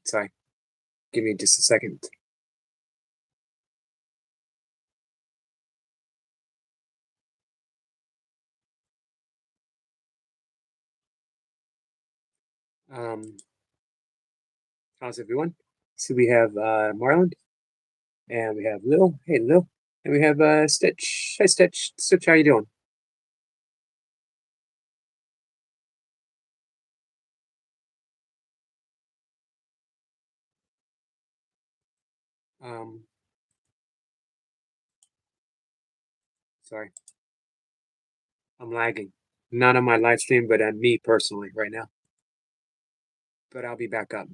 Sorry. Give me just a second. Um, how's everyone? So we have Marlon, and we have Lil. Hey, Lil. And we have Stitch. Hey, Stitch. Stitch, how you doing? Um, sorry, I'm lagging. Not on my live stream, but on me personally right now. But I'll be back up,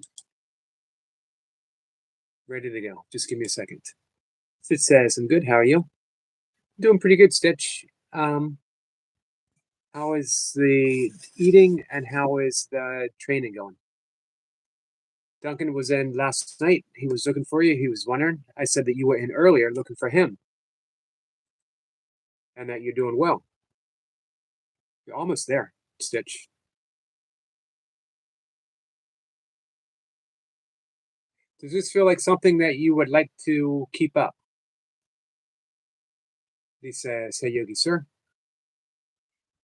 ready to go. Just give me a second. Stitch says, "I'm good. How are you?" Doing pretty good, Stitch. Um, how is the eating and how is the training going? Duncan was in last night. He was looking for you. He was wondering. I said that you were in earlier looking for him and that you're doing well. You're almost there, Stitch. Does this feel like something that you would like to keep up? He says, "Hey, Yogi, sir."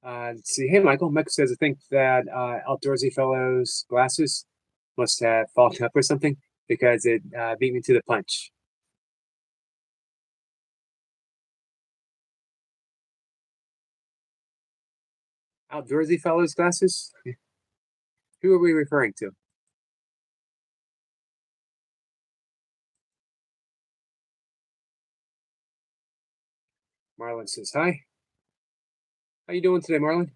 Let's see. Hey, Michael. Michael says, "I think that Outdoorsy Fellows glasses must have fallen up or something because it beat me to the punch." Outdoorsy Fellows glasses? Who are we referring to? Marlon says, "Hi. How you doing today, Marlon?"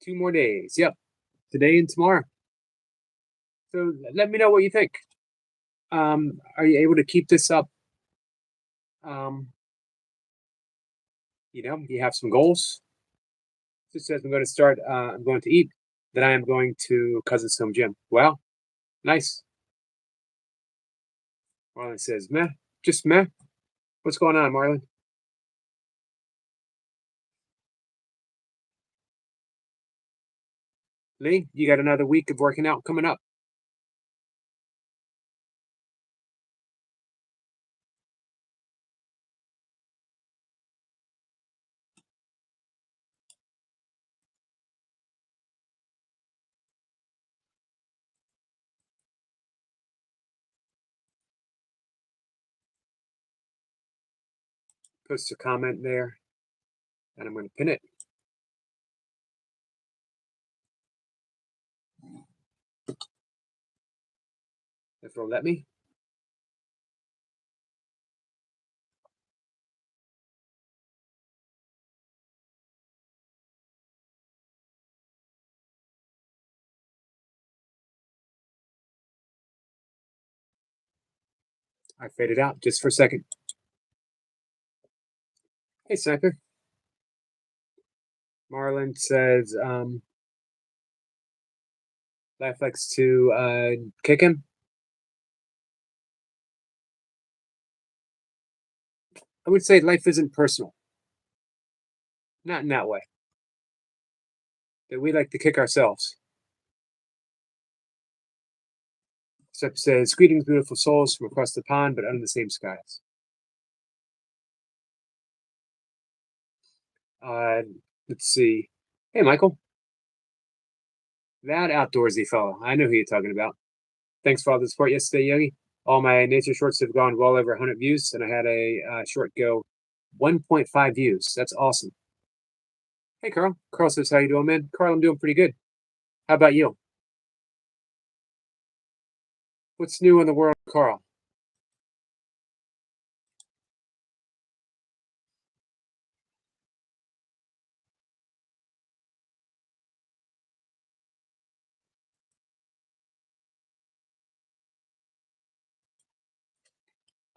2 more days. Yep. Today and tomorrow. So let me know what you think. Are you able to keep this up? Um, you have some goals. This says I'm going to start. I'm going to eat. Then I am going to cousin's home gym. Well, nice. Marlon says, "Meh, just meh." What's going on, Marlon? Lee, you got another week of working out coming up. Post a comment there, and I'm going to pin it if it'll let me. I faded out just for a second. Hey, Sniper. Marlon says, life likes to kick him. I would say life isn't personal. Not in that way. That we like to kick ourselves. Sep says, "Greetings, beautiful souls from across the pond, but under the same skies." Uh, let's see. Hey, Michael. That outdoorsy fellow. I know who you're talking about. Thanks for all the support yesterday, Yogi. All my nature shorts have gone well over 100 views, and I had a short go 1.5 views. That's awesome. Hey, Carl. Carl says, "How you doing, man?" Carl, I'm doing pretty good. How about you? What's new in the world, Carl?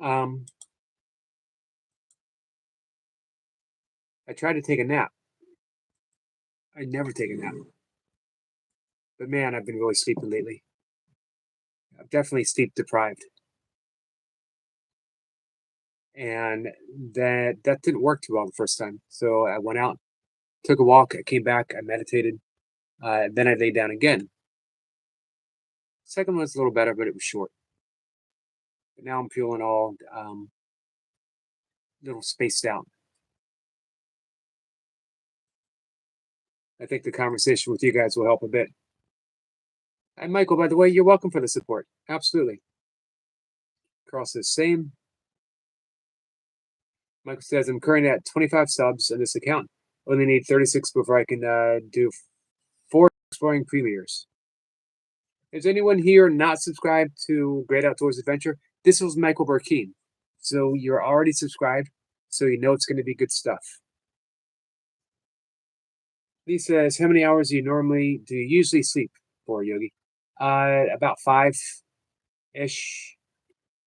Um, I tried to take a nap. I never take a nap. But man, I've been really sleeping lately. I'm definitely sleep deprived. And that didn't work too well the first time. So I went out, took a walk, I came back, I meditated, then I laid down again. Second one's a little better, but it was short. But now I'm feeling all little spaced out. I think the conversation with you guys will help a bit. And Michael, by the way, you're welcome for the support. Absolutely. Carl says same. Michael says I'm currently at 25 subs on this account. Only need 36 before I can do 4 exploring premieres. Is anyone here not subscribed to Great Outdoors Adventure? This was Michael Burkeen. So you're already subscribed, so you know it's going to be good stuff. Lee says, how many hours do you usually sleep for, Yogi? About 5-ish.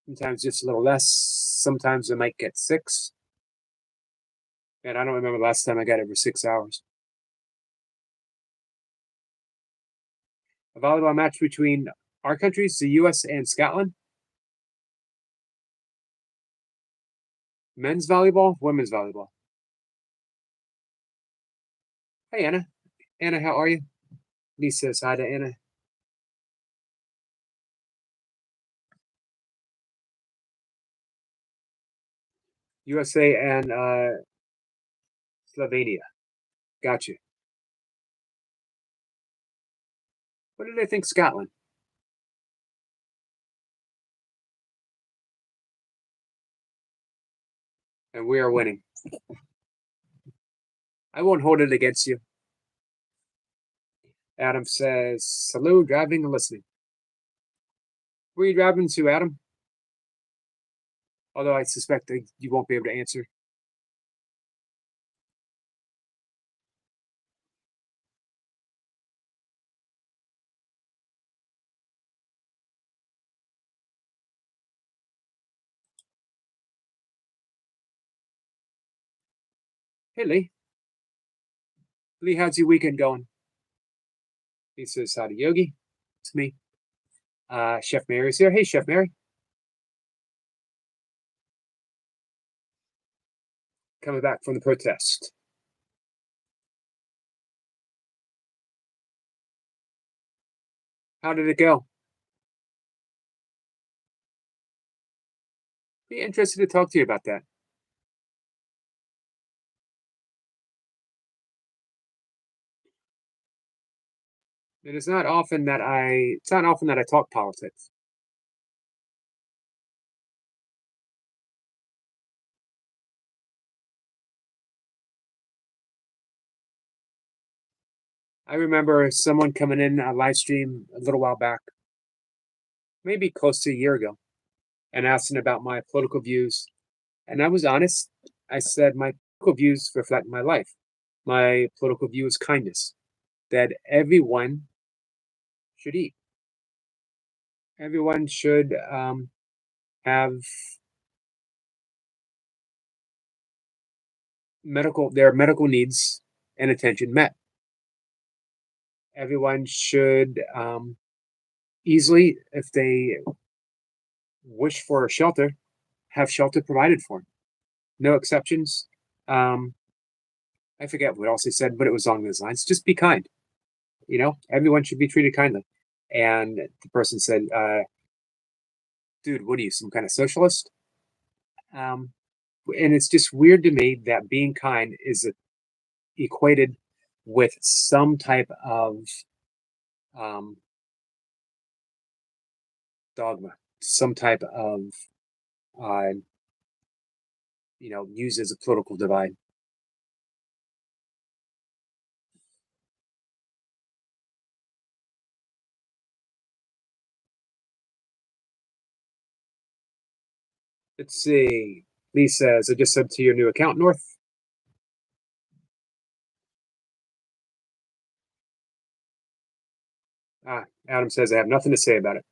Sometimes just a little less. Sometimes I might get 6. And I don't remember the last time I got over 6 hours. A volleyball match between our countries, the US and Scotland. Men's volleyball, women's volleyball. Hey, Anna. Anna, how are you? Lee says hi to Anna. USA and Slovenia. Gotcha. What did I think Scotland? And we are winning. I won't hold it against you. Adam says, hello, driving and listening. Where are you driving to, Adam? Although I suspect that you won't be able to answer. Hey, Lee. Lee, how's your weekend going? He says, hi to Yogi. It's me. Chef Mary's here. Hey, Chef Mary. Coming back from the protest. How did it go? Be interested to talk to you about that. It's not often that I talk politics. I remember someone coming in a live stream a little while back, maybe close to a year ago, and asking about my political views. And I was honest. I said my political views reflect my life. My political view is kindness, that everyone should eat. Everyone should have their medical needs and attention met. Everyone should easily, if they wish for a shelter, have shelter provided for them. No exceptions. I forget what else he said, but it was along those lines. Just be kind. Everyone should be treated kindly. And the person said, dude, what are you, some kind of socialist? And it's just weird to me that being kind is equated with some type of um, dogma, some type of, uh, used as a political divide. Let's see. Lee says, I just sent to your new account, North. Adam says, I have nothing to say about it.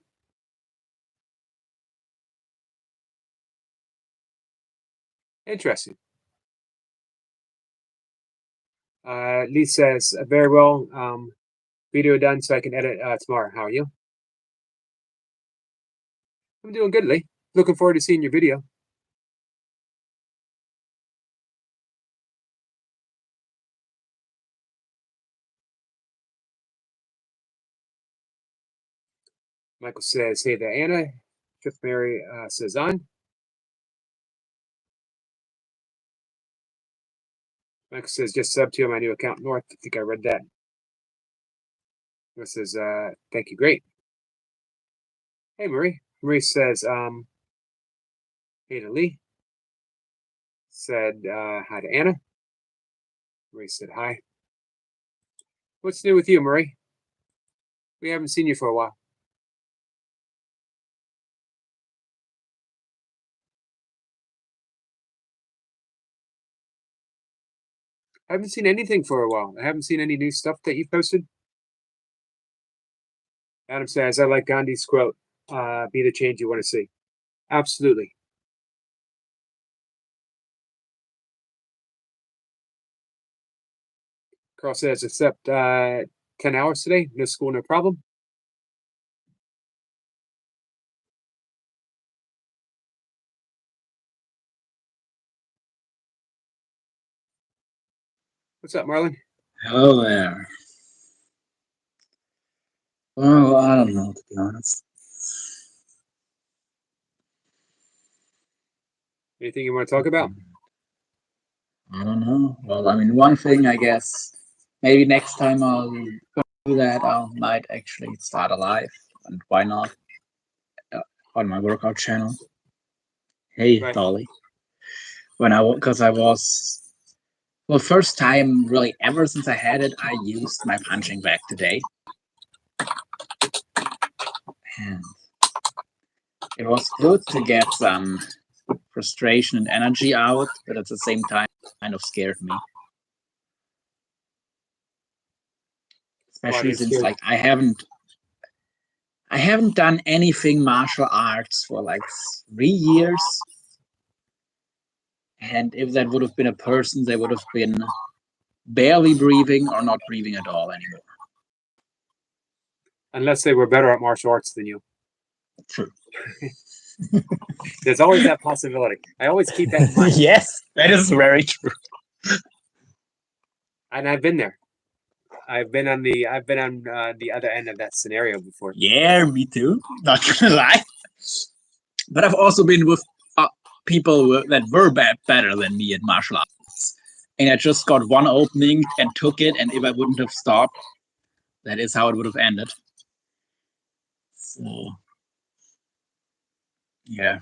Interesting. Lee says, very well. Video done so I can edit tomorrow. How are you? I'm doing good, Lee. Looking forward to seeing your video. Michael says, hey there, Anna. Fifth Mary says on. Michael says, just sub to my new account, North. I think I read that. North says, thank you, great. Hey, Marie. Marie says, hey to Lee. Said hi to Anna. Marie said hi. What's new with you, Marie? We haven't seen you for a while. I haven't seen anything for a while. I haven't seen any new stuff that you posted. Adam says, I like Gandhi's quote, be the change you want to see. Absolutely. Carl says, except 10 hours today, no school, no problem. What's up, Marlon? Hello there. Well, I don't know, to be honest. Anything you want to talk about? I don't know. Well, I mean, one thing, I guess, maybe next time I'll do that, I might actually start a live, and why not, on my workout channel. Hey, Right. Dolly. Because I was, well, first time really ever since I had it, I used my punching bag today. And it was good to get some frustration and energy out, but at the same time, kind of scared me. Especially since like I haven't done anything martial arts for like 3 years. And if that would have been a person, they would have been barely breathing or not breathing at all anymore. Unless they were better at martial arts than you. True. There's always that possibility. I always keep that in mind. Yes, that is very true. And I've been there. I've been on the other end of that scenario before. Yeah, me too. Not gonna lie. But I've also been with people that were better than me at martial arts, and I just got one opening and took it. And if I wouldn't have stopped, that is how it would have ended. So, yeah.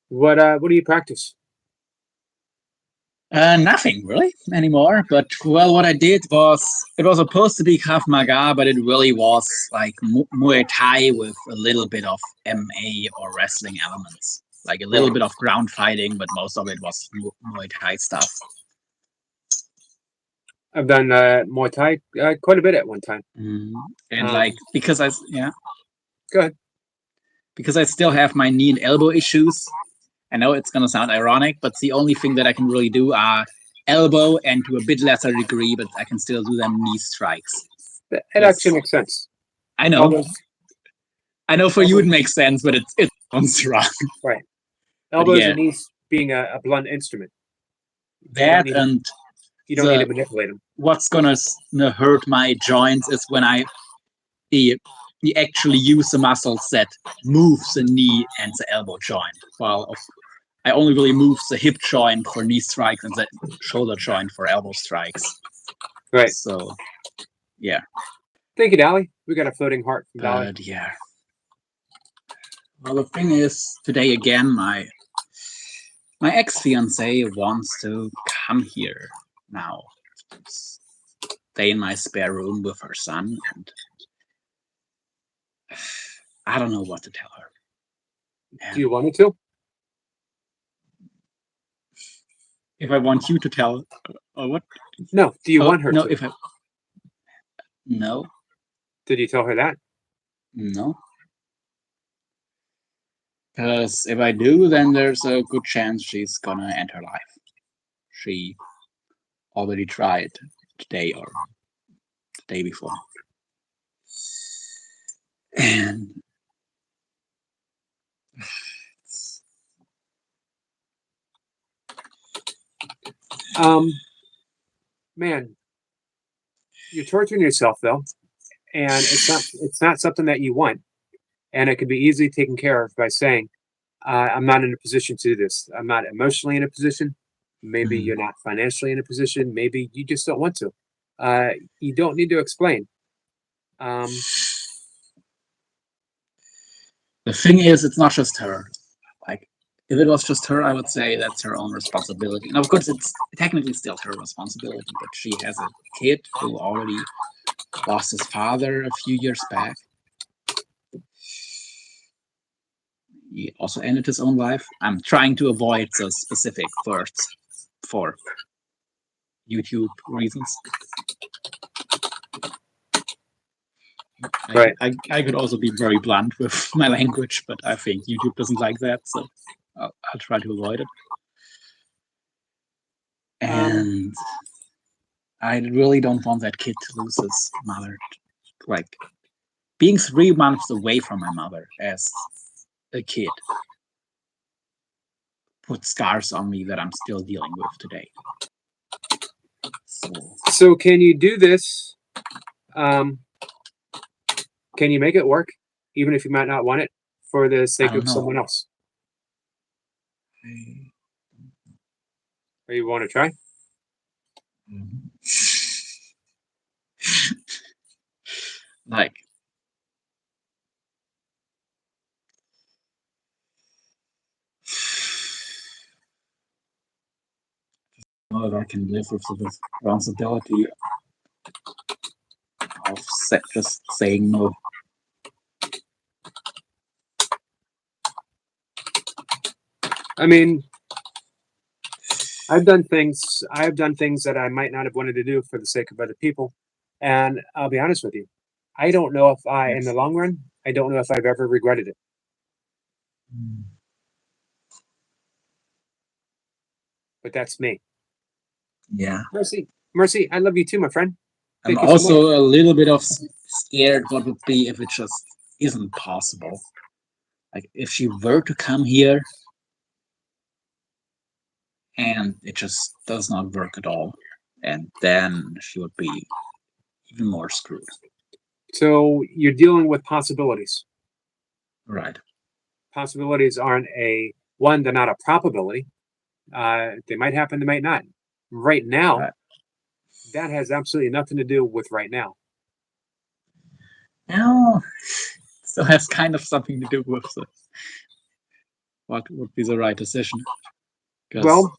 What do you practice? Nothing really anymore. But well, what I did was it was supposed to be Krav Maga, but it really was like Muay Thai with a little bit of MMA or wrestling elements, like a little bit of ground fighting, but most of it was Muay Thai stuff. I've done Muay Thai quite a bit at one time. And like because I go ahead. Because I still have my knee and elbow issues. I know it's gonna sound ironic, but the only thing that I can really do are elbow and to a bit lesser degree, but I can still do them knee strikes. It actually makes sense. I know. I know for you it makes sense, but it sounds wrong. Right. Elbows and knees being a blunt instrument. That you don't need to manipulate them. What's gonna hurt my joints is when you actually use the muscles that moves the knee and the elbow joint. While I only really move the hip joint for knee strikes and the shoulder joint for elbow strikes. Right. So, yeah. Thank you, Dolly. We got a floating heart from Dolly. Yeah. Well, the thing is, today again, my ex-fiance wants to come here now, stay in my spare room with her son, and I don't know what to tell her. Do you want me to? If I want you to tell, what? No. Do you want her no, to? No. Did you tell her that? No. Because if I do, then there's a good chance she's gonna end her life. She already tried today or the day before. And man, you're torturing yourself though, and it's not something that you want. And it can be easily taken care of by saying, I'm not in a position to do this. I'm not emotionally in a position. Maybe Mhm. you're not financially in a position. Maybe you just don't want to. You don't need to explain. The thing is, it's not just her. Like, if it was just her, I would say that's her own responsibility. And of course, it's technically still her responsibility, but she has a kid who already lost his father a few years back. He also ended his own life. I'm trying to avoid the specific words for YouTube reasons. Right. I could also be very blunt with my language, but I think YouTube doesn't like that, so I'll try to avoid it. And I really don't want that kid to lose his mother. Like, being 3 months away from my mother as a kid put scars on me that I'm still dealing with today. So can you do this? Can you make it work, even if you might not want it, for the sake of someone else? Or you want to try? Like, know that I can live with the responsibility of just saying no. I mean, I've done things that I might not have wanted to do for the sake of other people. And I'll be honest with you, I don't know if in the long run, I don't know if I've ever regretted it. But that's me. Yeah. Mercy, I love you too, my friend. I'm also a little bit of scared what would be if it just isn't possible. Like, if she were to come here and it just does not work at all, and then she would be even more screwed. So you're dealing with possibilities. Right. Possibilities aren't they're not a probability. They might happen, they might not. Right now, that has absolutely nothing to do with right now. No, still has kind of something to do with what would be the right decision. Well,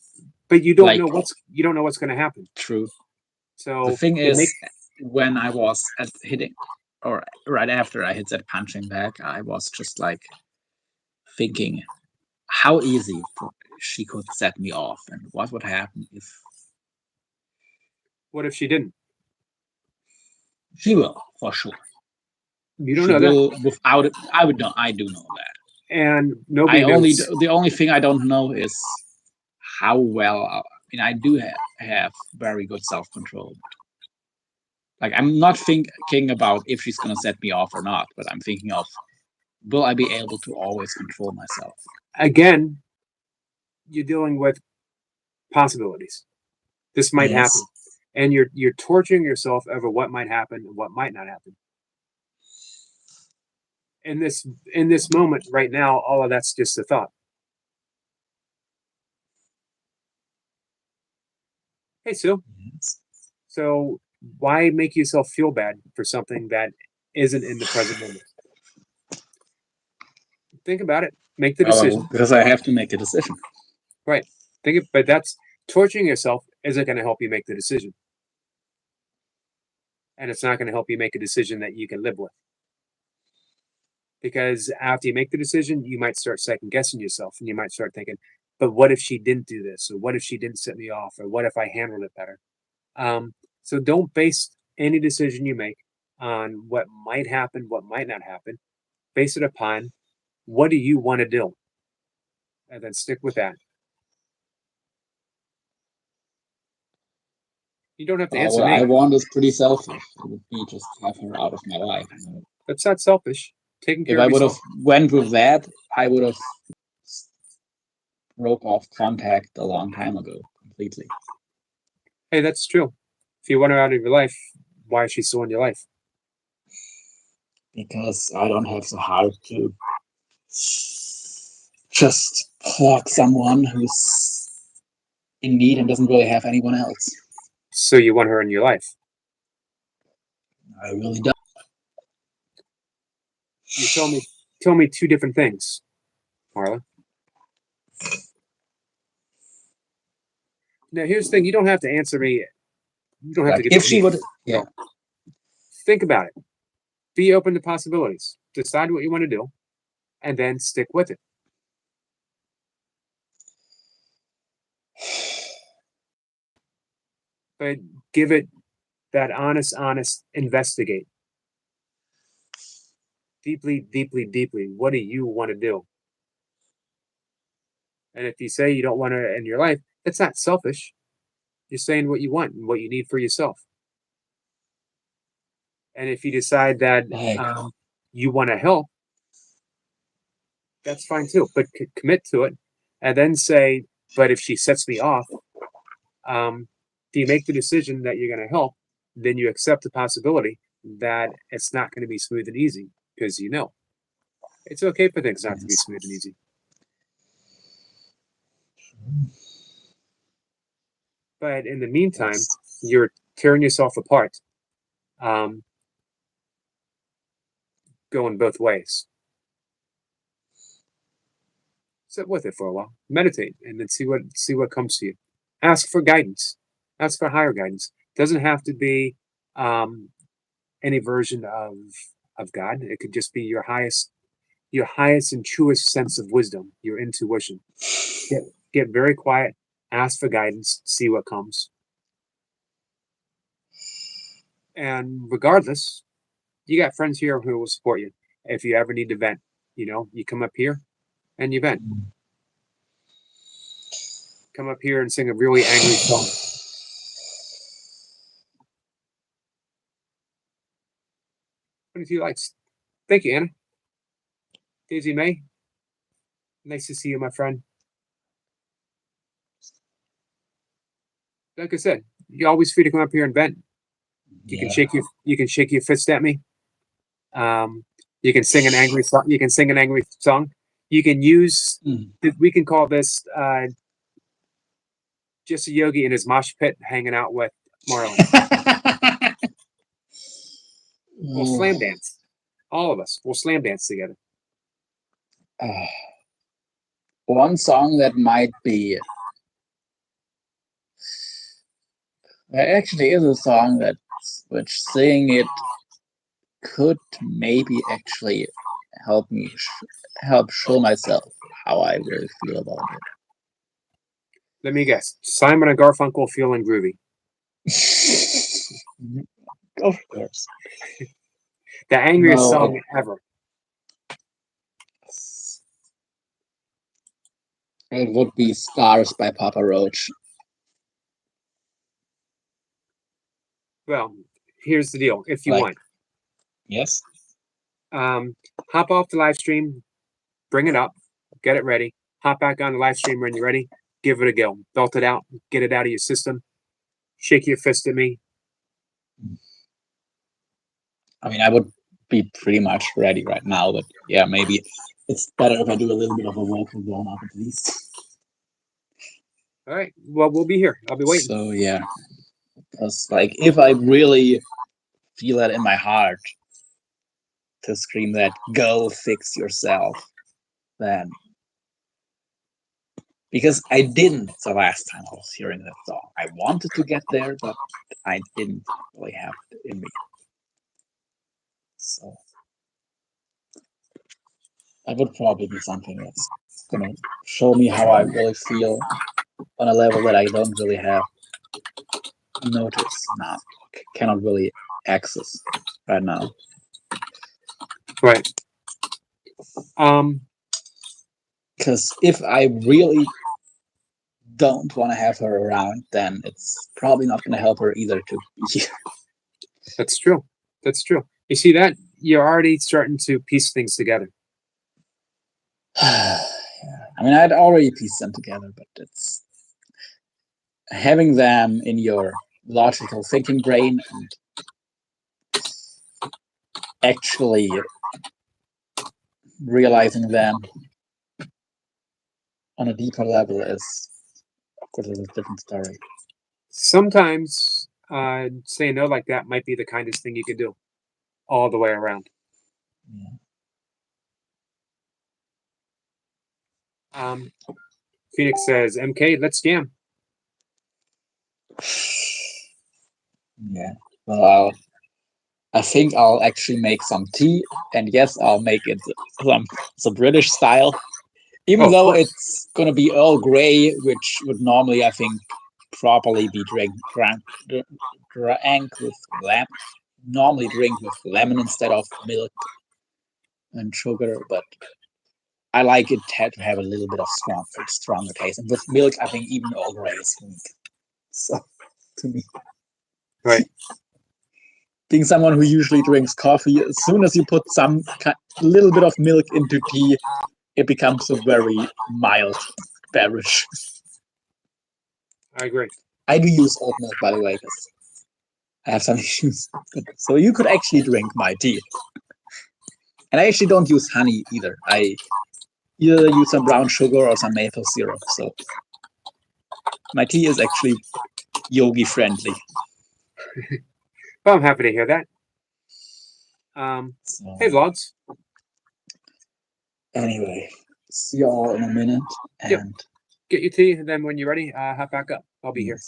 but you don't know what's going to happen. True. So the thing is, when I was at hitting, or right after I hit that punching bag, I was just like thinking how easy she could set me off, and what would happen if. What if she didn't? She will, for sure. You don't know that. Without it, I would know. I do know that. And nobody knows. The only thing I don't know is how well. I mean, I do have very good self-control. Like, I'm not thinking about if she's gonna set me off or not, but I'm thinking of, will I be able to always control myself? Again, you're dealing with possibilities. This might happen, and you're torturing yourself over what might happen and what might not happen. In this moment right now, all of that's just a thought. Hey, Sue. So why make yourself feel bad for something that isn't in the present moment? Think about it. Make the decision. Because I have to make a decision. Right. But that's torturing yourself isn't going to help you make the decision. And it's not going to help you make a decision that you can live with. Because after you make the decision, you might start second guessing yourself, and you might start thinking, but what if she didn't do this? Or what if she didn't set me off? Or what if I handled it better? So don't base any decision you make on what might happen, what might not happen. Base it upon what do you want to do? And then stick with that. You don't have to answer me. I want is pretty selfish. It would be just have her out of my life. That's not selfish. Taking care of yourself. If I would have went with that, I would have broke off contact a long time ago completely. Hey, that's true. If you want her out of your life, why is she still in your life? because I don't have the heart to just hawk someone who's in need and doesn't really have anyone else. So you want her in your life. I really don't. You told me two different things, Marla. Now here's the thing: you don't have to answer me. You don't have to Like get if she would, yeah. Think about it. Be open to possibilities. Decide what you want to do, and then stick with it. But give it that honest investigate. Deeply. What do you want to do? And if you say you don't want her in your life, it's not selfish. You're saying what you want and what you need for yourself. And if you decide that Like, you want to help, that's fine too. But commit to it, and then say, "But if she sets me off, if you make the decision that you're going to help, then you accept the possibility that it's not going to be smooth and easy because you know it's okay for things not to be yes. smooth and easy. But in the meantime, Yes. you're tearing yourself apart, um, going both ways. Sit with it for a while, meditate, and then see what comes to you. Ask for guidance. Ask for higher guidance. Doesn't have to be um, any version of God. It could just be your highest and truest sense of wisdom, your intuition. Get very quiet. Ask for guidance. See what comes. And regardless, you got friends here who will support you. If you ever need to vent, you come up here and you vent. Come up here and sing a really angry song. What if you like? Thank you, Anna. Daisy May. Nice to see you, my friend. Like I said, you're always free to come up here and vent. You can shake your fist at me. You can sing an angry song. You can sing an angry song. You can use. We can call this just a yogi in his mosh pit, hanging out with Marlon. We'll slam dance. All of us. We'll slam dance together. One song that might be there actually is a song which saying it could maybe actually help me help show myself how I really feel about it. Let me guess. Simon and Garfunkel, Feeling Groovy. Of course. The angriest No, song ever. It would be Scars by Papa Roach. Well, here's the deal. If you Like, want, yes. hop off the live stream, bring it up, get it ready, hop back on the live stream when you're ready, give it a go. Belt it out, get it out of your system, shake your fist at me. I mean, I would be pretty much ready right now, but yeah, maybe it's better if I do a little bit of a vocal warm up at least. All right. Well, we'll be here. I'll be waiting. So yeah, because like if I really feel that in my heart to scream that "Go fix yourself," then because I didn't the last time I was hearing that song, I wanted to get there, but I didn't really have it in me. So that would probably be something that's gonna show me how I really feel on a level that I don't really have notice now, cannot really access right now. Right. Because if I really don't want to have her around, then it's probably not going to help her either to be here. That's true. That's true. You see that? You're already starting to piece things together. Yeah. I mean, I'd already pieced them together, but it's having them in your logical thinking brain and actually realizing them on a deeper level is, of course, a different story. Sometimes saying no like that might be the kindest thing you could do all the way around. Yeah. Phoenix says, MK, let's jam. Yeah. Well, I think I'll actually make some tea, and yes, I'll make it some British style. Even Oh, of though course. it's gonna be Earl Grey, which would normally, I think, properly be drank with lemon. Normally drink with lemon instead of milk and sugar, but I like it to have a little bit of stronger taste. And with milk, I think even Earl Grey is weak. So, to me, Right. being someone who usually drinks coffee, as soon as you put some little bit of milk into tea, it becomes a very mild beverage. I agree. I do use oat milk, by the way, because I have some issues. So you could actually drink my tea. And I actually don't use honey either. I either use some brown sugar or some maple syrup. So my tea is actually yogi friendly. Well, I'm happy to hear that. So, Hey, vlogs. anyway, see you all in a minute. And Yep. Get your tea, and then when you're ready, hop back up. I'll be here.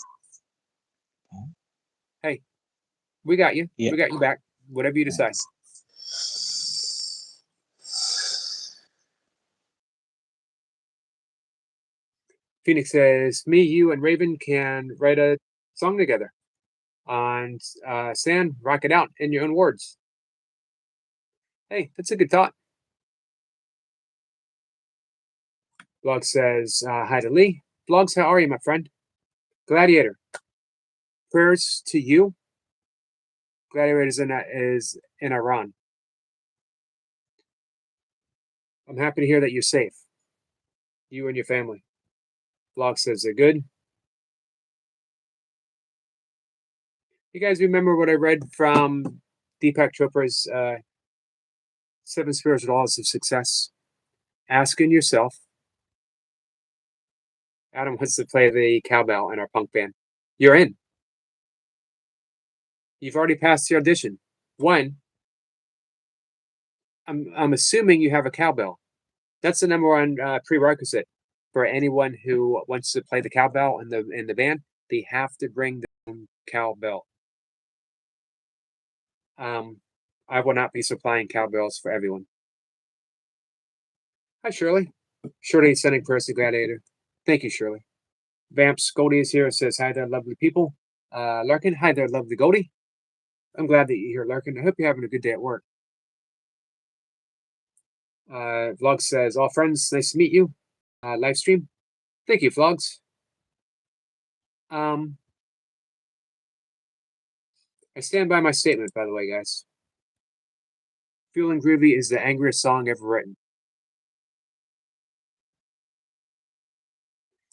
Hey, we got you. Yeah. We got you back. Whatever you decide. Phoenix says, me, you, and Raven can write a song together. And San, rock it out in your own words. Hey, that's a good thought. Vlog says, hi to Lee. Vlogs, how are you, my friend? Gladiator. Prayers to you. Gladiator is in Iran. I'm happy to hear that you're safe. You and your family. Vlog says they're good. You guys remember what I read from Deepak Chopra's 7 Spiritual Laws of Success? Asking yourself. Adam wants to play the cowbell in our punk band. You're in. You've already passed the audition. One, I'm assuming you have a cowbell. That's the number one prerequisite for anyone who wants to play the cowbell in the band. They have to bring their own cowbell. I will not be supplying cowbells for everyone. Hi, Shirley. Shirley sending prayers to Gladiator. Thank you, Shirley. Vamps Goldie is here. Says hi there, lovely people. Larkin, hi there, lovely Goldie. I'm glad that you're here, Larkin. I hope you're having a good day at work. Vlog says, all friends, nice to meet you. Live stream. Thank you, Vlogs. I stand by my statement, by the way, guys. Feeling Groovy is the angriest song ever written.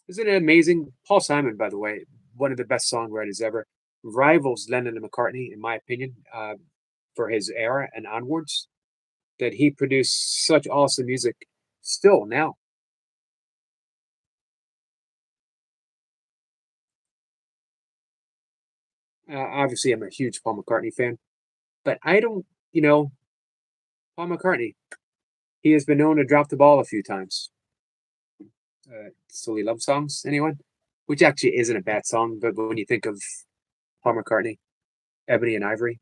Isn't it amazing? Paul Simon, by the way, one of the best songwriters ever, rivals Lennon and McCartney, in my opinion, for his era and onwards, that he produced such awesome music still now. Obviously, I'm a huge Paul McCartney fan, but I don't, Paul McCartney, he has been known to drop the ball a few times. Silly Love Songs, anyone? Which actually isn't a bad song, but when you think of Paul McCartney, Ebony and Ivory,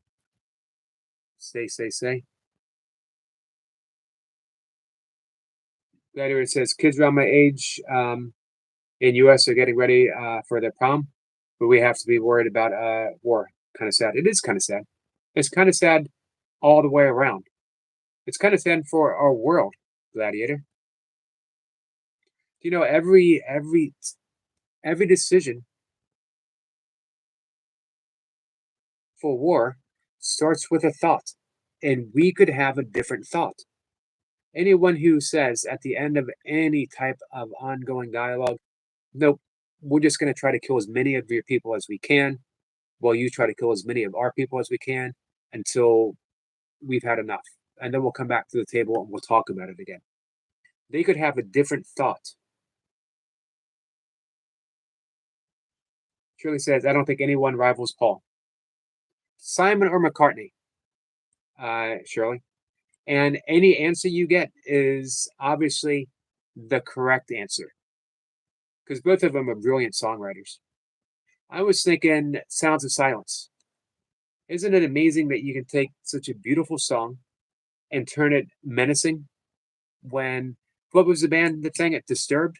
Say. Gladiator says, kids around my age in U.S. are getting ready for their prom, but we have to be worried about war. Kind of sad. It is kind of sad. It's kind of sad all the way around. It's kind of sad for our world, Gladiator. Every decision for war starts with a thought, and we could have a different thought. Anyone who says at the end of any type of ongoing dialogue, nope, we're just going to try to kill as many of your people as we can, while you try to kill as many of our people as we can, until we've had enough. And then we'll come back to the table and we'll talk about it again. They could have a different thought. Shirley says, I don't think anyone rivals Paul. Simon or McCartney, Shirley. And any answer you get is obviously the correct answer. Because both of them are brilliant songwriters. I was thinking Sounds of Silence. Isn't it amazing that you can take such a beautiful song and turn it menacing? When, what was the band that sang it? Disturbed?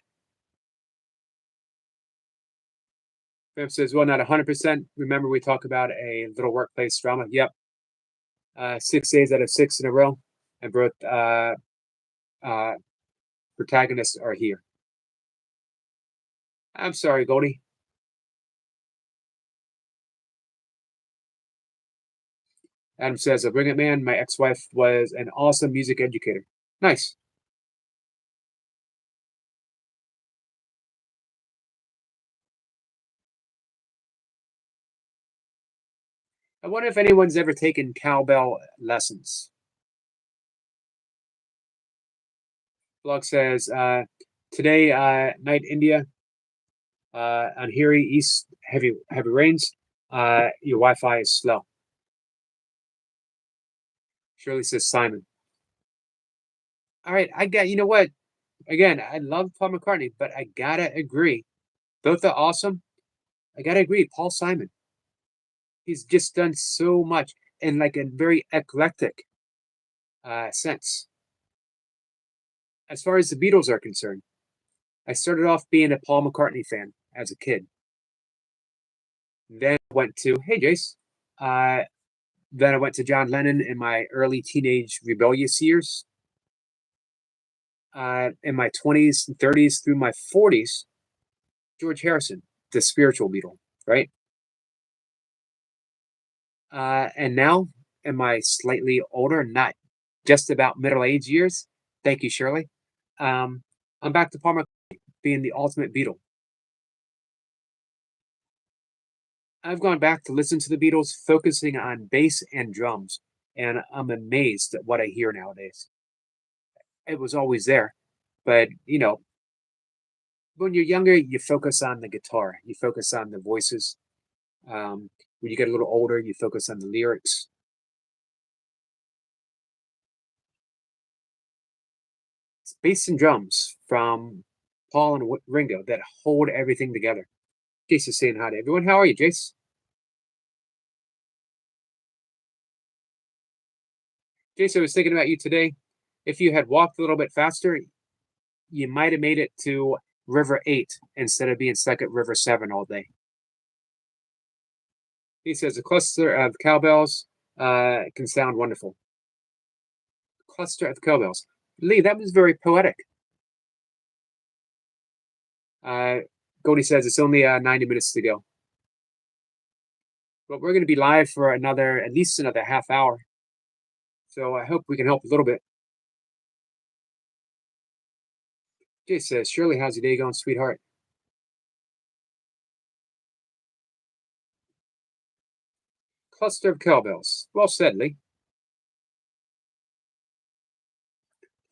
Fam says, well, not 100%. Remember, we talk about a little workplace drama. Yep. 6 days out of 6 in a row. And both protagonists are here. I'm sorry, Goldie. Adam says, a brilliant man. My ex-wife was an awesome music educator. Nice. I wonder if anyone's ever taken cowbell lessons. Blog says, today, night India, on Hiri East, heavy rains. Your Wi-Fi is slow. Shirley says, Simon. All right, you know what? Again, I love Paul McCartney, but I gotta agree. Both are awesome. I gotta agree, Paul Simon. He's just done so much in like a very eclectic sense. As far as the Beatles are concerned, I started off being a Paul McCartney fan as a kid. Then I went to, hey Jace, then I went to John Lennon in my early teenage rebellious years. In my 20s and 30s through my 40s, George Harrison, the spiritual Beatle, right? And now, in my slightly older, not just about middle-aged years, thank you, Shirley, I'm back to Paul McCartney being the ultimate Beatle. I've gone back to listen to the Beatles, focusing on bass and drums, and I'm amazed at what I hear nowadays. It was always there, but when you're younger, you focus on the guitar, you focus on the voices. When you get a little older, you focus on the lyrics. It's bass and drums from Paul and Ringo that hold everything together. Jace is saying hi to everyone. How are you, Jace? Jace, I was thinking about you today. If you had walked a little bit faster, you might have made it to River 8 instead of being stuck at River 7 all day. He says a cluster of cowbells can sound wonderful. Cluster of cowbells. Lee, that was very poetic. Goldie says it's only 90 minutes to go. But we're going to be live for at least another half hour. So I hope we can help a little bit. Jay says, Shirley, how's your day going, sweetheart? Cluster of cowbells. Well said, Lee.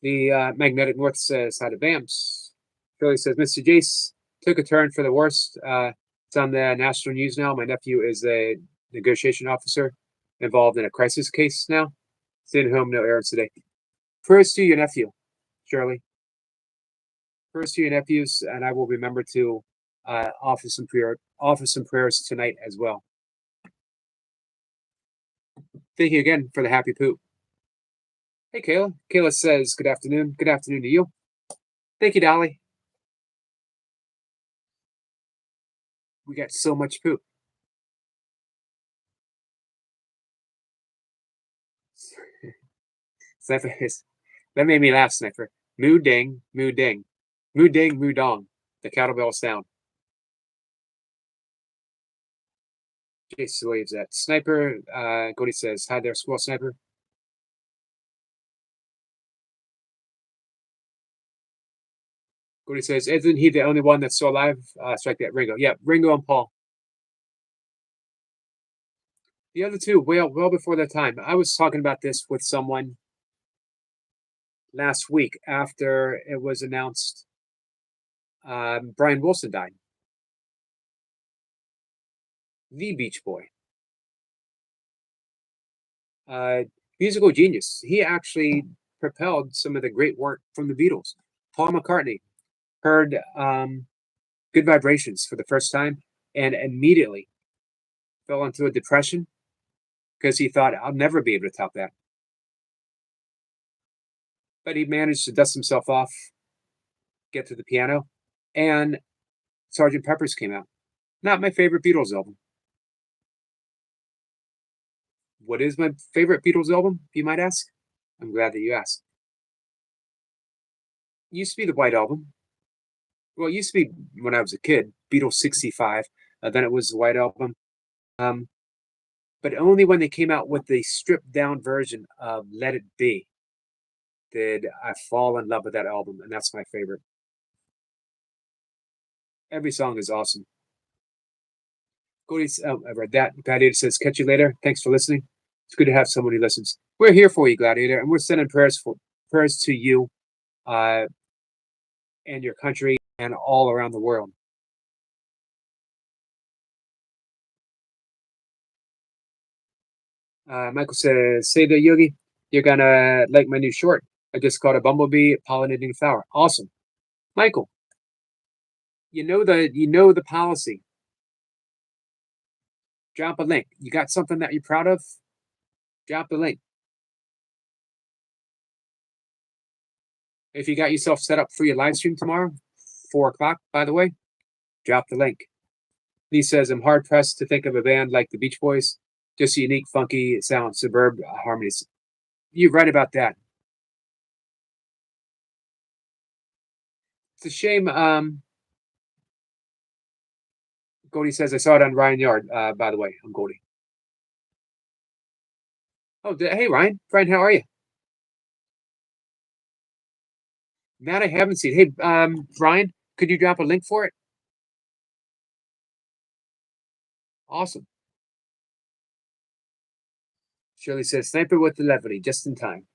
The Magnetic North says, hi to Vamps. Shirley says, Mr. Jace took a turn for the worst. It's on the national news now. My nephew is a negotiation officer involved in a crisis case now. Staying home, no errands today. Prayers to your nephew, Shirley. Prayers to your nephews, and I will remember to offer some prayers tonight as well. Thank you again for the happy poop. Hey, Kayla. Kayla says, good afternoon. Good afternoon to you. Thank you, Dolly. We got so much poop. Sniper is, that made me laugh, Sniper. Moo ding, moo ding. Moo ding, moo dong. The cowbell sound. Jace waves at Sniper. Cody says, hi there, Squirrel Sniper. Cody says, isn't he the only one that's still alive? Strike that, Ringo. Yeah, Ringo and Paul. The other two, well before their time. I was talking about this with someone last week after it was announced Brian Wilson died. The Beach Boy. Musical genius. He actually propelled some of the great work from the Beatles. Paul McCartney heard Good Vibrations for the first time and immediately fell into a depression because he thought, I'll never be able to top that. But he managed to dust himself off, get to the piano, and Sgt. Pepper's came out. Not my favorite Beatles album. What is my favorite Beatles album, you might ask? I'm glad that you asked. It used to be the White Album. Well, it used to be when I was a kid, Beatles 65. Then it was the White Album. But only when they came out with the stripped down version of Let It Be did I fall in love with that album, and that's my favorite. Every song is awesome. Cody's, I read that. Gladiator says, catch you later. Thanks for listening. It's good to have someone who listens. We're here for you, Gladiator, and we're sending prayers to you and your country and all around the world. Michael says, say there, Yogi, you're gonna like my new short. I just caught a bumblebee pollinating a flower. Awesome. Michael, you know the policy. Drop a link. You got something that you're proud of? Drop the link. If you got yourself set up for your live stream tomorrow, 4 o'clock, by the way, drop the link. Lee says, I'm hard pressed to think of a band like the Beach Boys. Just a unique, funky sound, superb harmonies. You're right about that. It's a shame. Goldie says, I saw it on Ryan Yard, by the way. I'm Goldie. Oh, hey, Ryan. Ryan, how are you? Matt, I haven't seen. Hey, Ryan, could you drop a link for it? Awesome. Shirley says, sniper with the levity, just in time.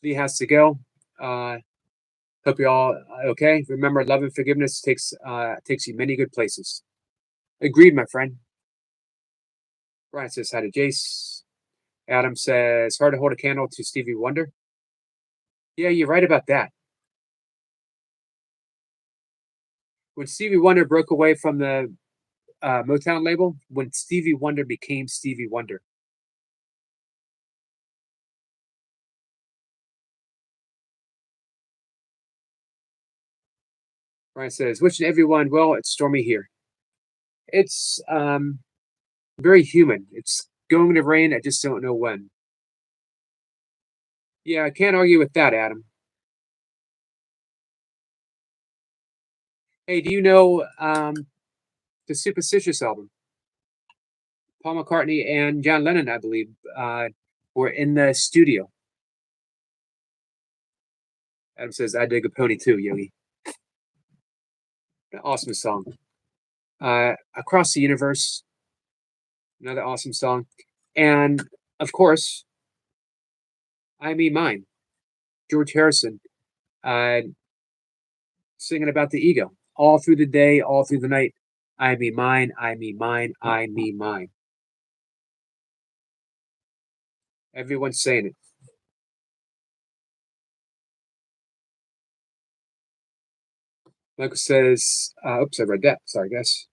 Lee has to go. Hope you all okay. Remember, love and forgiveness takes you many good places. Agreed, my friend. Brian says hi to Jace. Adam says hard to hold a candle to Stevie Wonder. Yeah, you're right about that. When Stevie Wonder broke away from the Motown label, when Stevie Wonder became Stevie Wonder. Brian says, wishing everyone well. It's stormy here. It's very humid. It's going to rain. I just don't know when. Yeah, I can't argue with that, Adam. Hey, do you know the Superstitious album? Paul McCartney and John Lennon, I believe, were in the studio. Adam says, I dig a pony too, Yogi. Awesome song. Across the Universe, another awesome song. And, of course, I Me Mine. George Harrison singing about the ego. All through the day, all through the night. I me mine, I me mine, I me mine. Everyone's saying it. Michael says, oops, I read that. Sorry, guys.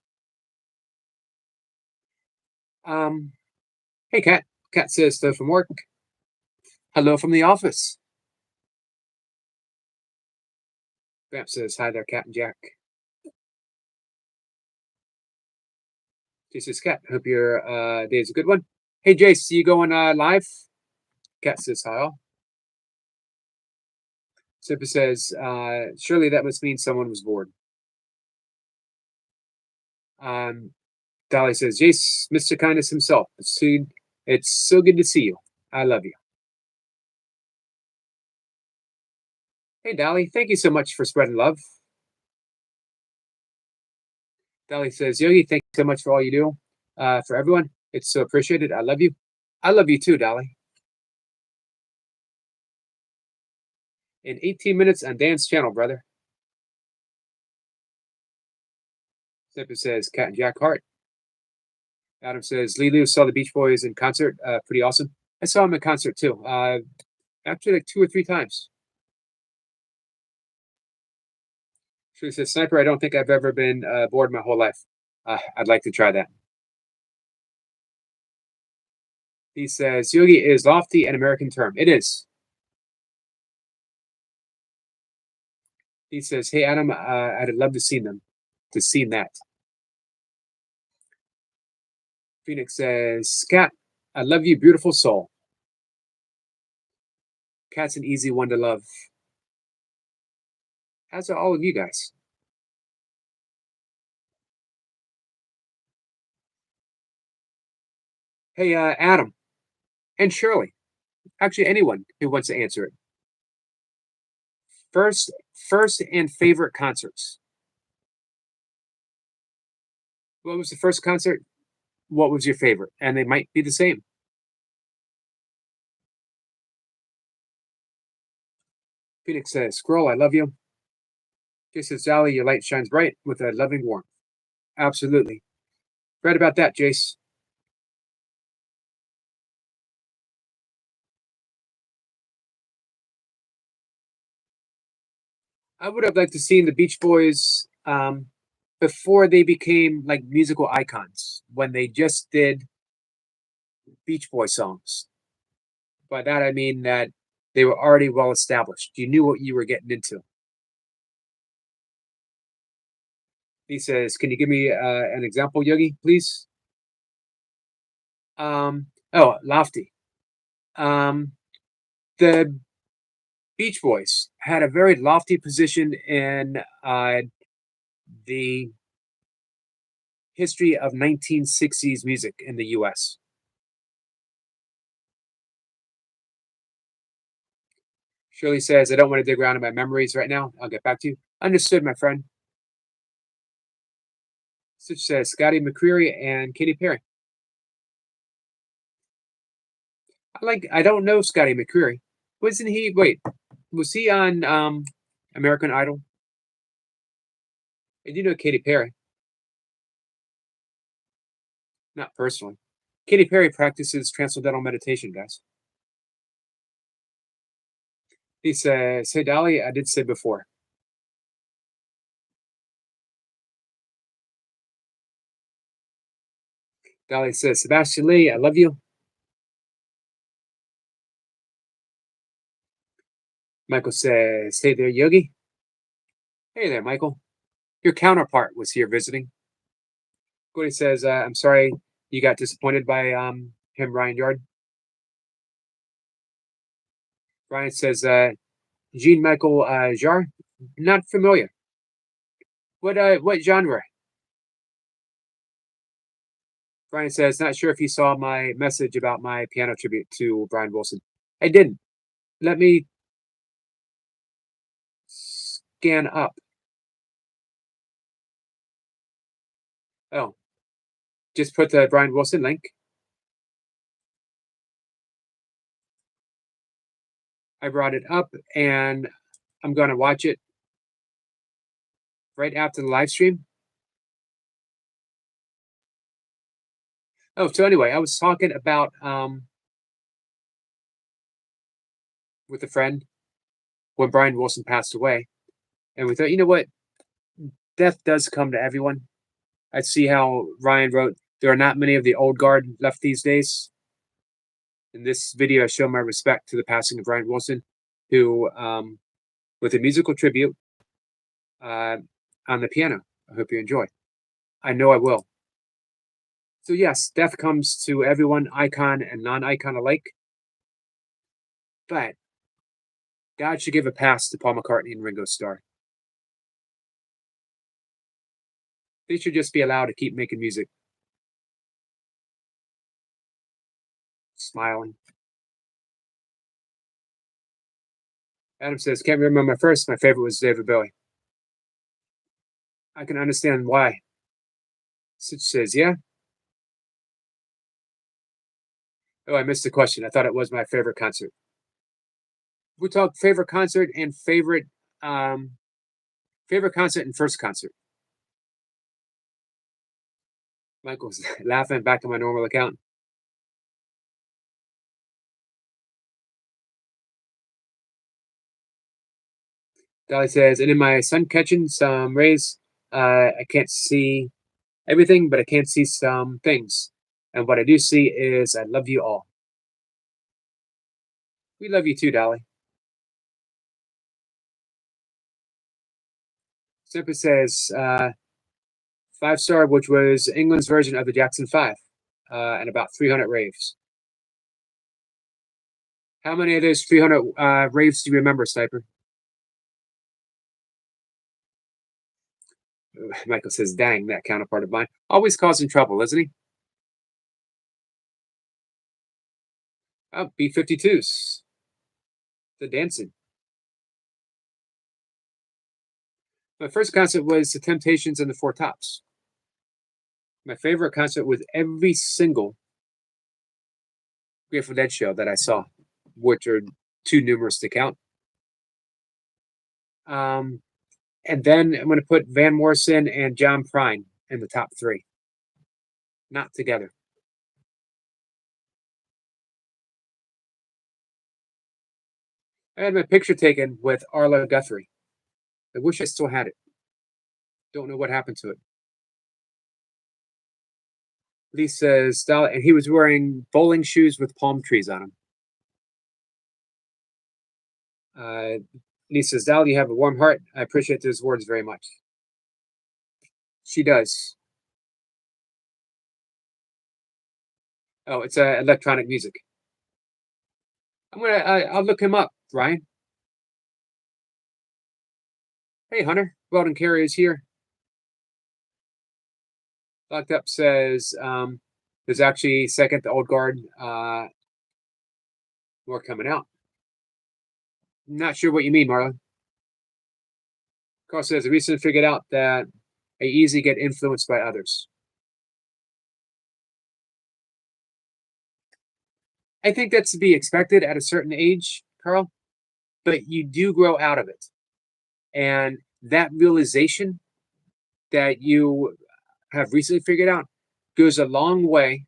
Hey, Kat. Kat says, hello from work. Hello from the office. Vamp says, hi there, Kat and Jack. She says, Kat, hope your day is a good one. Hey, Jace, see you going live? Kat says, hi all. Simpa says, surely that must mean someone was bored. Dolly says, Jace, Mr. Kindness himself. It's so good to see you. I love you. Hey, Dolly, thank you so much for spreading love. Dolly says, Yogi, thank you so much for all you do. for everyone. It's so appreciated. I love you. I love you too, Dolly. In 18 minutes on Dan's channel, brother. Snipper says Cat and Jack Hart. Adam says Lee Lou saw the Beach Boys in concert. Pretty awesome. I saw him in concert too. Actually, like 2 or 3 times. She says, Sniper, I don't think I've ever been bored my whole life. I'd like to try that. He says, Yogi is lofty and American term. It is. He says, hey, Adam, I'd love to see them. To see that. Phoenix says, Cat, I love you, beautiful soul. Cat's an easy one to love. As are all of you guys. Hey, Adam and Shirley. Actually, anyone who wants to answer it. First and favorite concerts. What was the first concert? What was your favorite? And they might be the same. Phoenix says, Squirrel, I love you. Jason Sally, your light shines bright with a loving warmth. Absolutely. Right about that, Jace. I would have liked to see the Beach Boys before they became like musical icons, when they just did Beach Boy songs. By that I mean that they were already well established. You knew what you were getting into. He says, can you give me an example, Yogi, please? Lofty. The Beach Boys had a very lofty position in the history of 1960s music in the U.S. Shirley says, I don't want to dig around in my memories right now. I'll get back to you. Understood, my friend. Stitch says, Scotty McCreery and Katy Perry. I don't know Scotty McCreery. Wasn't he, wait, was he on American Idol? I do know Katy Perry. Not personally. Katy Perry practices transcendental meditation, guys. He says, hey, Dolly, I did say before. Dolly says, Sebastian Lee, I love you. Michael says, hey there, Yogi. Hey there, Michael. Your counterpart was here visiting. Cody says, I'm sorry you got disappointed by him, Ryan Yard. Ryan says, Jean-Michael Jarre? Not familiar. What genre? Brian says, not sure if you saw my message about my piano tribute to Brian Wilson. I didn't. Let me scan up. Oh, just put the Brian Wilson link. I brought it up and I'm going to watch it right after the live stream. Oh, so anyway, I was talking about with a friend when Brian Wilson passed away. And we thought, you know what? Death does come to everyone. I see how Ryan wrote, there are not many of the old guard left these days. In this video, I show my respect to the passing of Brian Wilson, who, with a musical tribute on the piano. I hope you enjoy. I know I will. So yes, death comes to everyone, icon and non-icon alike. But God should give a pass to Paul McCartney and Ringo Starr. They should just be allowed to keep making music. Smiling. Adam says, can't remember my first. My favorite was David Bowie. I can understand why. Sitch says, yeah. Oh, I missed the question. I thought it was my favorite concert. We talk favorite concert and favorite concert and first concert. Michael's laughing back to my normal account. Dolly says, and in my sun catching some rays, I can't see everything, but I can't see some things. And what I do see is I love you all. We love you too, Dolly. Simpa says, 5-star, which was England's version of the Jackson 5, and about 300 raves. How many of those 300 raves do you remember, Sniper? Michael says, dang, that counterpart of mine. Always causing trouble, isn't he? Oh, B-52s. The dancing. My first concert was The Temptations and the Four Tops. My favorite concert was every single Grateful Dead show that I saw, which are too numerous to count. And then I'm going to put Van Morrison and John Prine in the top 3. Not together. I had my picture taken with Arla Guthrie. I wish I still had it. Don't know what happened to it. Lee says, and he was wearing bowling shoes with palm trees on them. Lee says, Dal, you have a warm heart. I appreciate those words very much. She does. Oh, it's electronic music. I'll look him up, Ryan. Hey, Hunter. Weldon Carey is here. Locked Up says, there's actually second to Old Guard more coming out. Not sure what you mean, Marlon. Carl says, I recently figured out that I easily get influenced by others. I think that's to be expected at a certain age, Carl, but you do grow out of it. And that realization that you have recently figured out goes a long way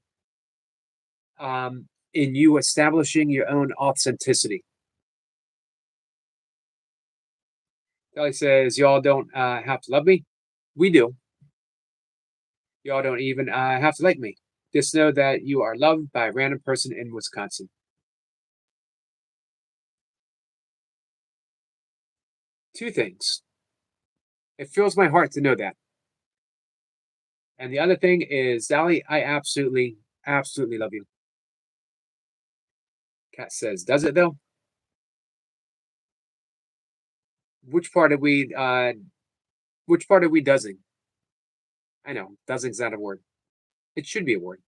in you establishing your own authenticity. Kelly says, y'all don't have to love me. We do. Y'all don't even have to like me. Just know that you are loved by a random person in Wisconsin. Two things. It fills my heart to know that. And the other thing is, Sally, I absolutely love you. Kat says, does it though? Which part are we doesing? I know, doesing's not a word. It should be a word.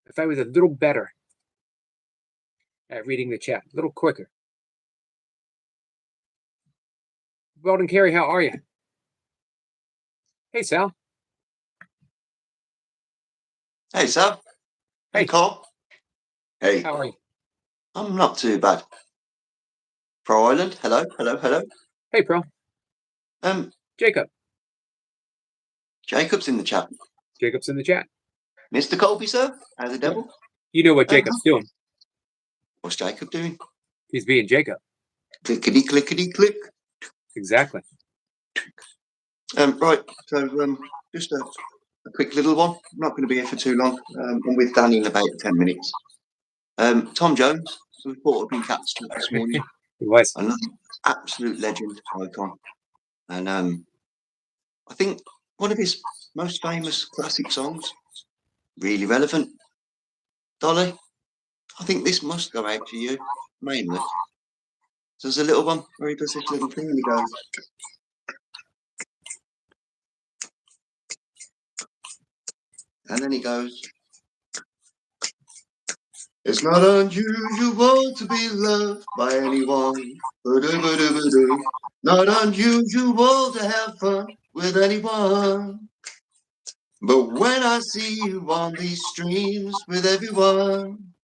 If I was a little better at reading the chat, a little quicker. Weldon Carey, how are you? Hey, Sal. Hey, Sal. Hey. Hey, Carl. Hey. How are you? I'm not too bad. Pro Island. Hello. Hey, Pro. Jacob. Jacob's in the chat. Jacob's in the chat. Mr. Colby, sir. How's the devil? You know what Jacob's doing. What's Jacob doing? He's being Jacob. Clickety, clickety, click. Exactly. Right. So, just a quick little one. I'm not going to be here for too long. I'm with Danny in about 10 minutes. Tom Jones, who was brought up in Cat's Talk this morning. He was. Another absolute legend, icon. And I think one of his most famous classic songs, really relevant. Dolly, I think this must go out to you, mainly. So there's a little one where he does this little thing and he goes. And then he goes. It's not unusual to be loved by anyone. Ba-do-ba-do-ba-do. Not unusual to have fun with anyone. But when I see you on these streams with everyone,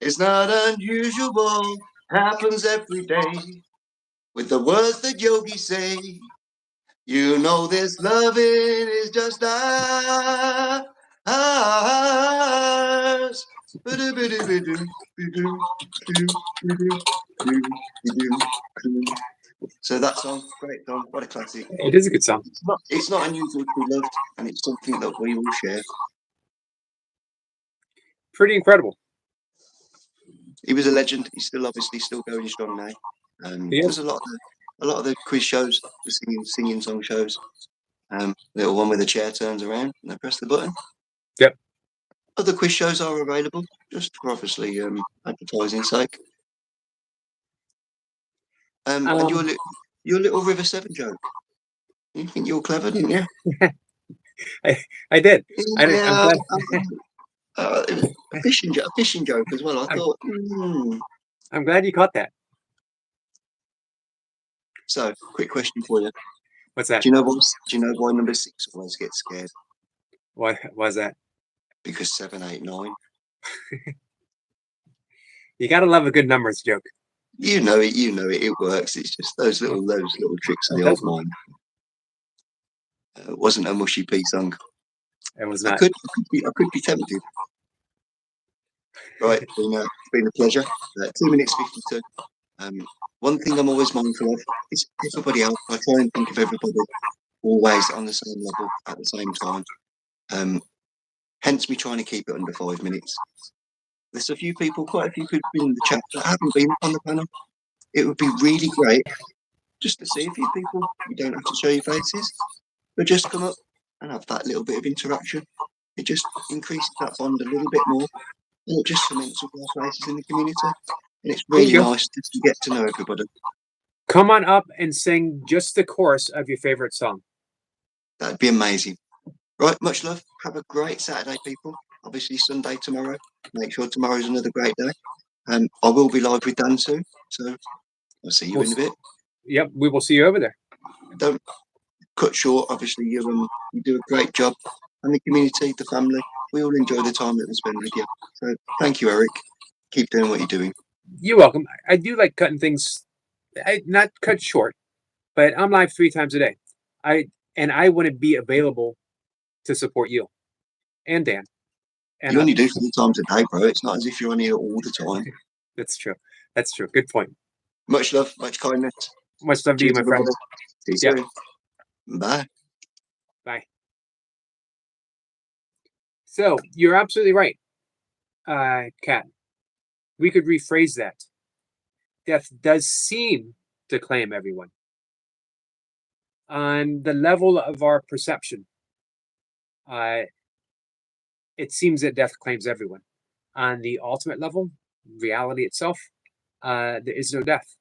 it's not unusual, happens every day. With the words that yogis say, you know this loving is just ours. So that song, great song, what a classic. It is a good song. It's not unusual to be loved, and it's something that we all share. Pretty incredible. He was a legend. He's still obviously still going strong now. He is. There's a lot of the quiz shows, the singing song shows. Little one where the chair turns around and they press the button. Yep. Other quiz shows are available, just for obviously advertising sake. And your little River 7 joke. You think you're clever, didn't you? I did. I'm Yeah, glad. it was a fishing joke as well. I thought. I'm glad you caught that. So, quick question for you. What's that? Do you know why number 6 always gets scared? Why was that? Because 7, 8, 9. You gotta love a good numbers joke. You know it. It works. It's just those little tricks of the old mind. It wasn't a mushy pea song. It was I not. could be tempted. Right, it's been a pleasure. 2 minutes 52. One thing I'm always mindful of is everybody else. I try and think of everybody always on the same level at the same time. Hence me trying to keep it under 5 minutes. There's quite a few people in the chat that haven't been on the panel. It would be really great just to see a few people. You don't have to show your faces, but just come up and have that little bit of interaction. It just increases that bond a little bit more, and it just cements up our places in the community. And it's really nice to get to know everybody. Come on up and sing just the chorus of your favorite song. That'd be amazing. Right, much love. Have a great Saturday, people. Obviously, Sunday tomorrow. Make sure tomorrow's another great day. I will be live with Dan soon, so I'll see you in a bit. Yep, we will see you over there. Don't cut short. Obviously, you do a great job, and the community, the family, we all enjoy the time that we spend with you. So, thank you, Eric. Keep doing what you're doing. You're welcome. I do like cutting things, not cut short, but I'm live 3 times a day. I want to be available to support you and Dan. And you only do 3 times a day, bro. It's not as if you're on here all the time. That's true. Good point. Much love, much kindness. Much love to you, my friend. See you soon. Bye. Bye. So you're absolutely right, Kat. We could rephrase that. Death does seem to claim everyone. On the level of our perception, it seems that death claims everyone. On the ultimate level, reality itself, there is no death,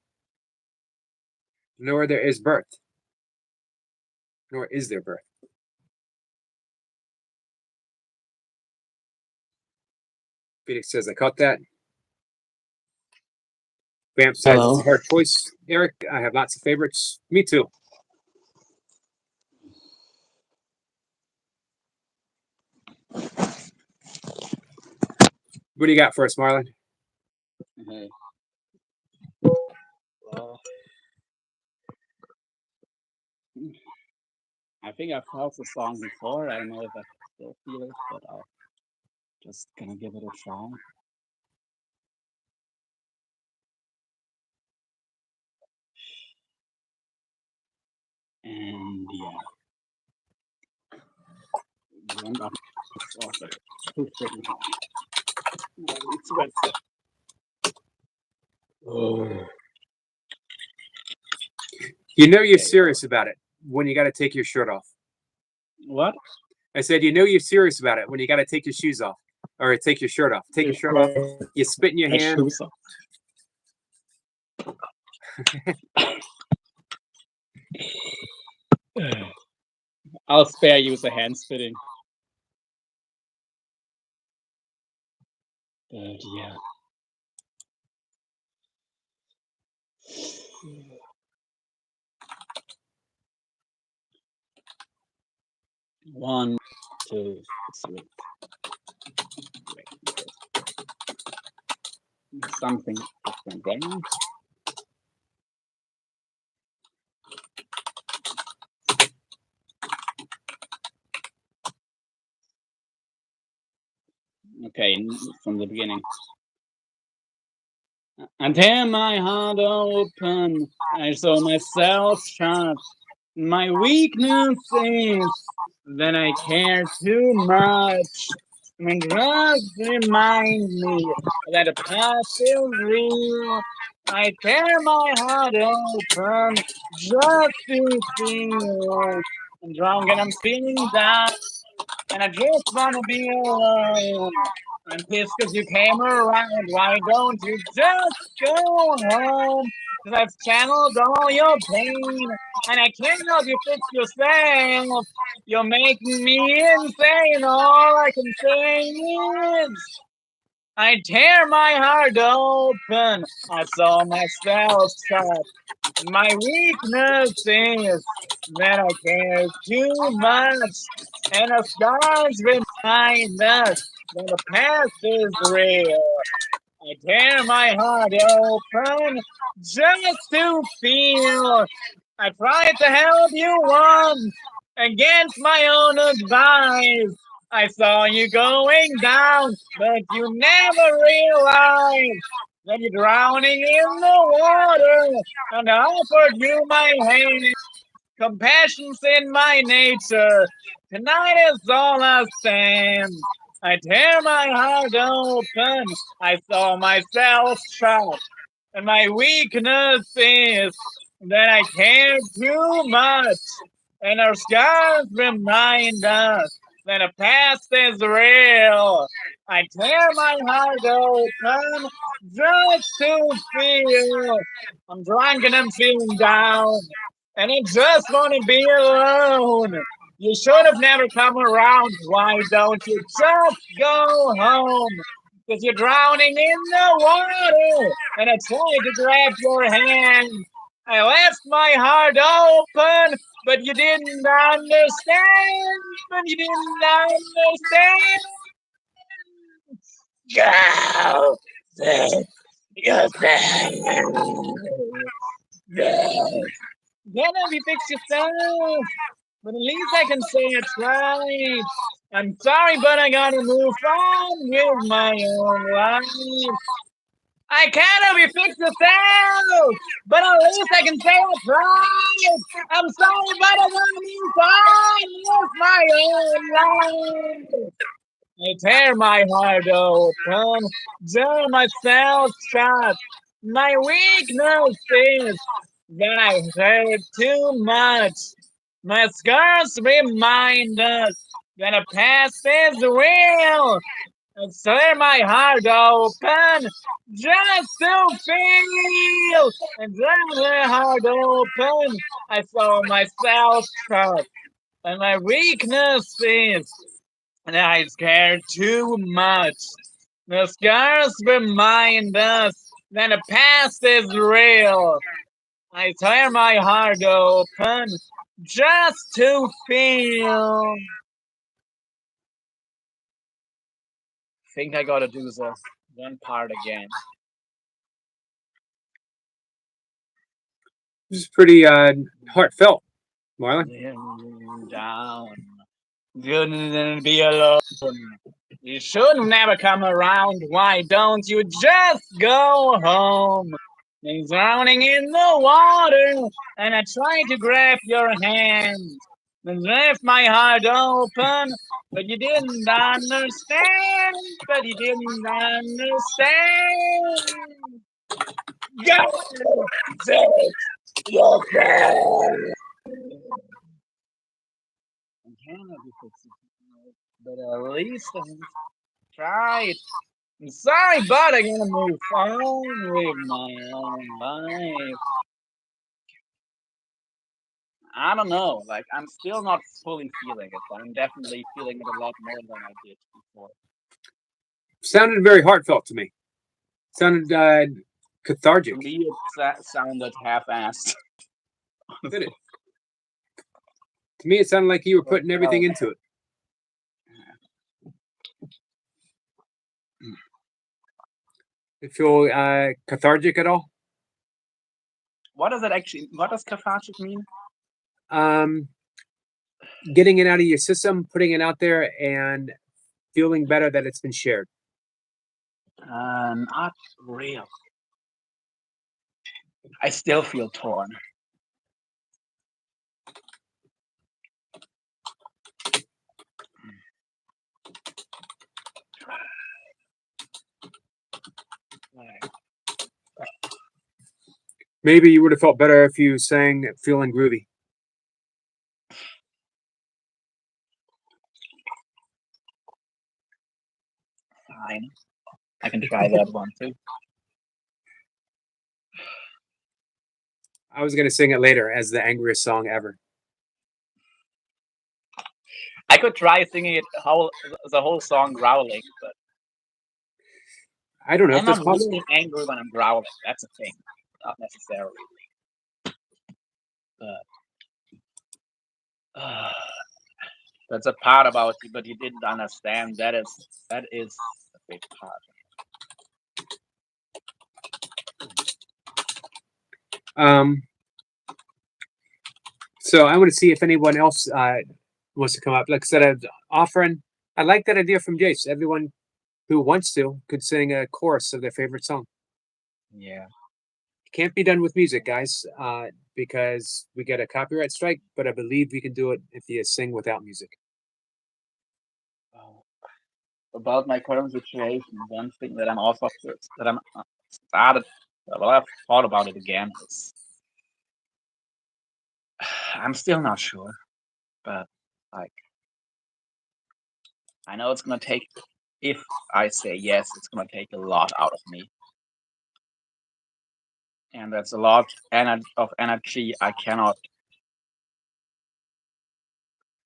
nor there is birth, nor is there birth. Phoenix says, I caught that. Vamp says, Hello. it's a hard choice. Eric, I have lots of favorites. Me too. What do you got for us, Marlon? Hey. Well, I think I've heard the song before. I don't know if I still feel it, but I'm just gonna give it a try. And yeah. It's also too freaking hot. It's Wednesday. You know you're serious about it when you got to take your shirt off. What? I said, you know you're serious about it when you got to take your shoes off or take your shirt off. Take your shirt off. You spit in your hand. I'll spare you the hand spitting. But yeah. One, two, three. Something different there. Okay, from the beginning. I tear my heart open, I saw myself shut. My weakness is that I care too much. And drugs remind me that the past is real. I tear my heart open just to feel. I'm drunk and I'm feeling down, and I just wanna be alone. I'm pissed 'cause you came around. Why don't you just go home? 'Cause I've channeled all your pain, and I can't help you fix yourself. You're making me insane. All I can say is I tear my heart open. I saw myself shut. My weakness is that I care too much, and the scars remind us that the past is real. I tear my heart open just to feel. I tried to help you once against my own advice. I saw you going down, but you never realized that you're drowning in the water. And I offered you my hand. Compassion's in my nature. Tonight is all I stand. I tear my heart open. I saw myself shut. And my weakness is that I care too much. And our scars remind us that the past is real. I tear my heart open just to feel. I'm drunk and I'm feeling down. And I just want to be alone. You should have never come around. Why don't you just go home? Because you're drowning in the water. And I tried to grab your hand. I left my heart open, but you didn't understand. But you didn't understand. Go fix yourself. Go. Then if you fix yourself. But at least I can say I tried. I'm sorry, but I gotta move on with my own life. I can't help you fix yourself, but at least I can say I tried. I'm sorry, but I gotta move on with my own life. I tear my heart open, tear myself shut. My weakness is that I hurt too much. My scars remind us that the past is real. I tear my heart open just to feel. And tear my heart open, I saw myself shut. And my weakness is that I care too much. The scars remind us that the past is real. I tear my heart open just to feel. Think I gotta do the one part again. This is pretty heartfelt, Marlon. Down. Couldn't be alone. You should never come around. Why don't you just go home? He's drowning in the water, and I tried to grab your hand and left my heart open, but you didn't understand. But you didn't understand. Go fix yourself. I cannot be fixing it, but at least I tried. I'm sorry, but I gotta move on with my own life. I don't know. Like, I'm still not fully feeling it, but I'm definitely feeling it a lot more than I did before. Sounded very heartfelt to me. Sounded cathartic. To me, it sounded half-assed. Did it? To me, it sounded like you were putting everything into it. You feel cathartic at all? What does it actually? What does cathartic mean? Getting it out of your system, putting it out there, and feeling better that it's been shared. Not real. I still feel torn. Maybe you would have felt better if you sang "Feeling Groovy." Fine. I can try that one too. I was going to sing it later as the angriest song ever. I could try singing it the whole song growling, but I don't know I'm if that's not possible. really angry when I'm growling. That's a thing, not necessarily. But that's a part about you, but you didn't understand. That is a big part. So I want to see if anyone else wants to come up. Like I said, I like that idea from Jace. Everyone who wants to could sing a chorus of their favorite song. Yeah. Can't be done with music, guys, because we get a copyright strike. But I believe we can do it if you sing without music. About my current situation, one thing that I'm also that I'm started. Well, I've thought about it again. I'm still not sure, but like I know it's gonna take. If I say yes, it's gonna take a lot out of me, and that's a lot of energy I cannot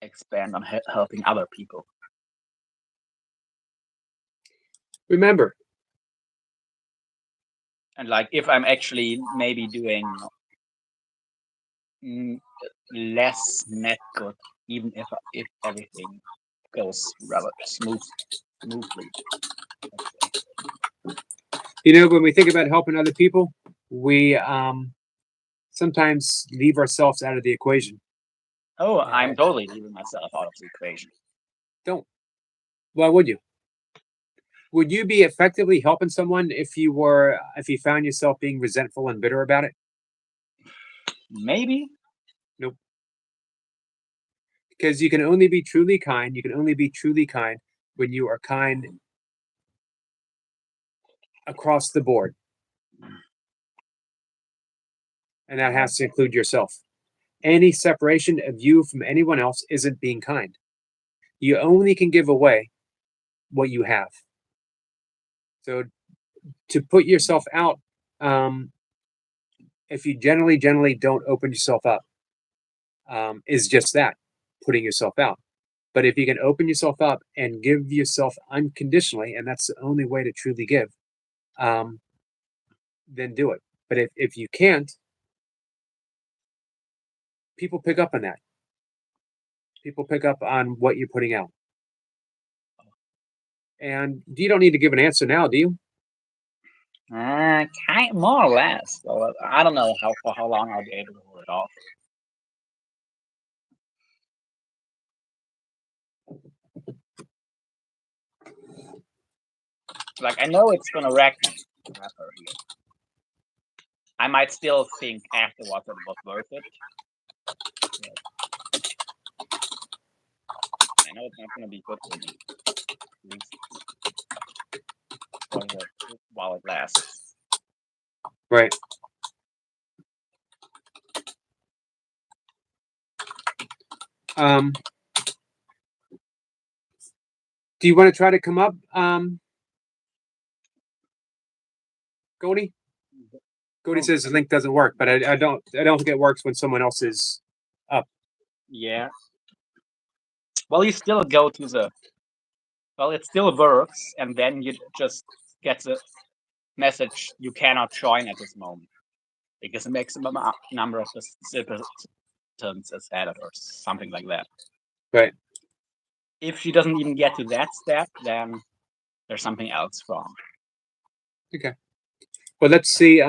expand on helping other people. Remember, And like if I'm actually maybe doing less net good, even if everything goes rather smoothly. when we think about helping other people, we sometimes leave ourselves out of the equation. Oh, I'm totally leaving myself out of the equation. Don't. Why would you? Would you be effectively helping someone if you found yourself being resentful and bitter about it? Maybe. Nope. Because you can only be truly kind. You can only be truly kind when you are kind across the board. And that has to include yourself. Any separation of you from anyone else isn't being kind. You only can give away what you have. So to put yourself out, if you generally don't open yourself up, is just that, putting yourself out. But if you can open yourself up and give yourself unconditionally, and that's the only way to truly give, then do it. But if you can't, people pick up on that. People pick up on what you're putting out. And you don't need to give an answer now, do you? Kind more or less. Well, I don't know for how long I'll be able to hold it off. Like I know it's gonna wreck me to have her here. I might still think afterwards that it was worth it. I know it's not gonna be good for me. At least while it lasts. Right. Do you want to try to come up, Goldie? Goldie says the link doesn't work, but I don't think it works when someone else is up. Yeah. Well, you still go to the Well, it still works, and then you just get the message you cannot join at this moment because the maximum number of participants is added or something like that. Right. If she doesn't even get to that step, then there's something else wrong. Well, let's see.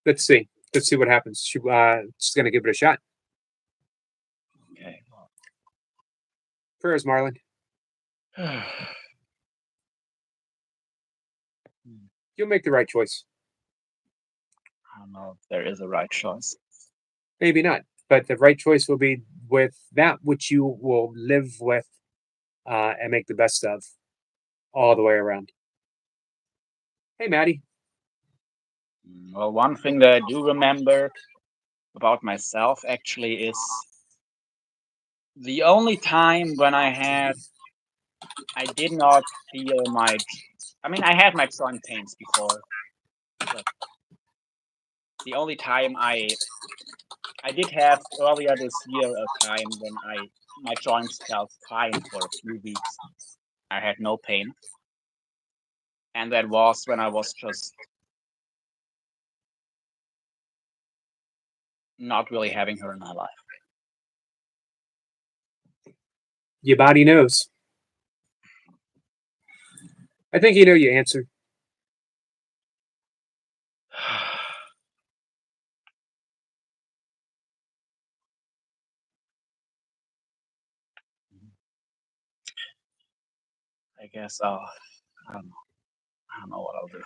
Let's see. Let's see what happens. She's gonna give it a shot. Okay. Prayers, Marlon. You'll make the right choice. I don't know if there is a right choice. Maybe not, but the right choice will be with that which you will live with and make the best of all the way around. Hey, Maddie. Well, one thing that I do remember about myself actually is the only time when I did not feel my, I had my joint pains before, but the only time I did have earlier this year a time when my joints felt fine for a few weeks. I had no pain. And that was when I was just not really having her in my life. Your body knows. I think you know your answer. I guess I don't know. I don't know what I'll do.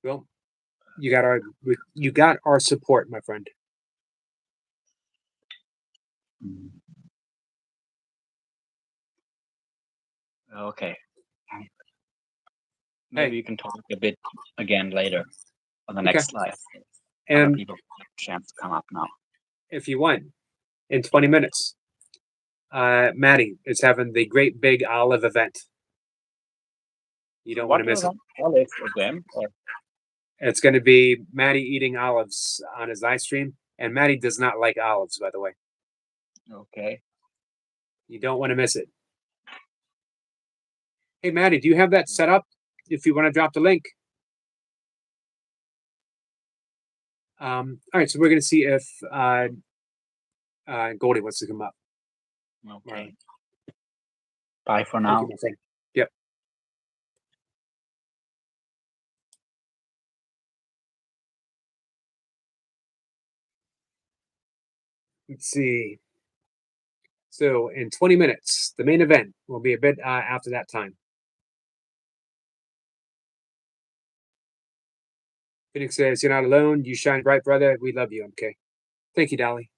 Well, you got our support, my friend. Okay. Maybe you can talk a bit again later on the next slide. Other And people have a chance to come up now. if you want, in 20 minutes, Maddie is having the great big olive event. You don't want to miss it. Olive again? Or? It's going to be Maddie eating olives on his live stream, and Maddie does not like olives, by the way. Okay. You don't want to miss it. Hey, Maddie, do you have that set up? If you want to drop the link. All right, so we're going to see if Goldie wants to come up. Okay. Right. Bye for Thank now. you, my friend. Yep. Let's see. So in 20 minutes, the main event will be a bit after that time. Phoenix says, "You're not alone. You shine bright, brother. We love you, MK." Thank you, Dolly.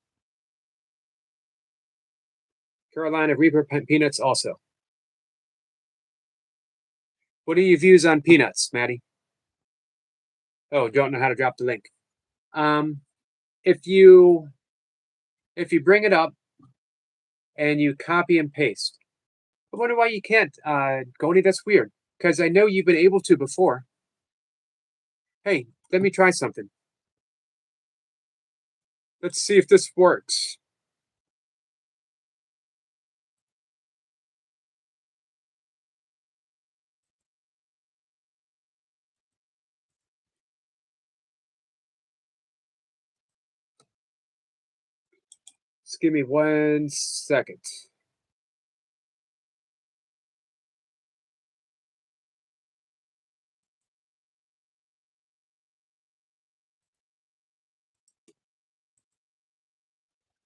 Carolina Reaper Peanuts also. What are your views on peanuts, Maddie? Oh, don't know how to drop the link. If you bring it up and you copy and paste, I wonder why you can't, Goldie. That's weird because I know you've been able to before. Hey, let me try something. Let's see if this works. Just give me 1 second.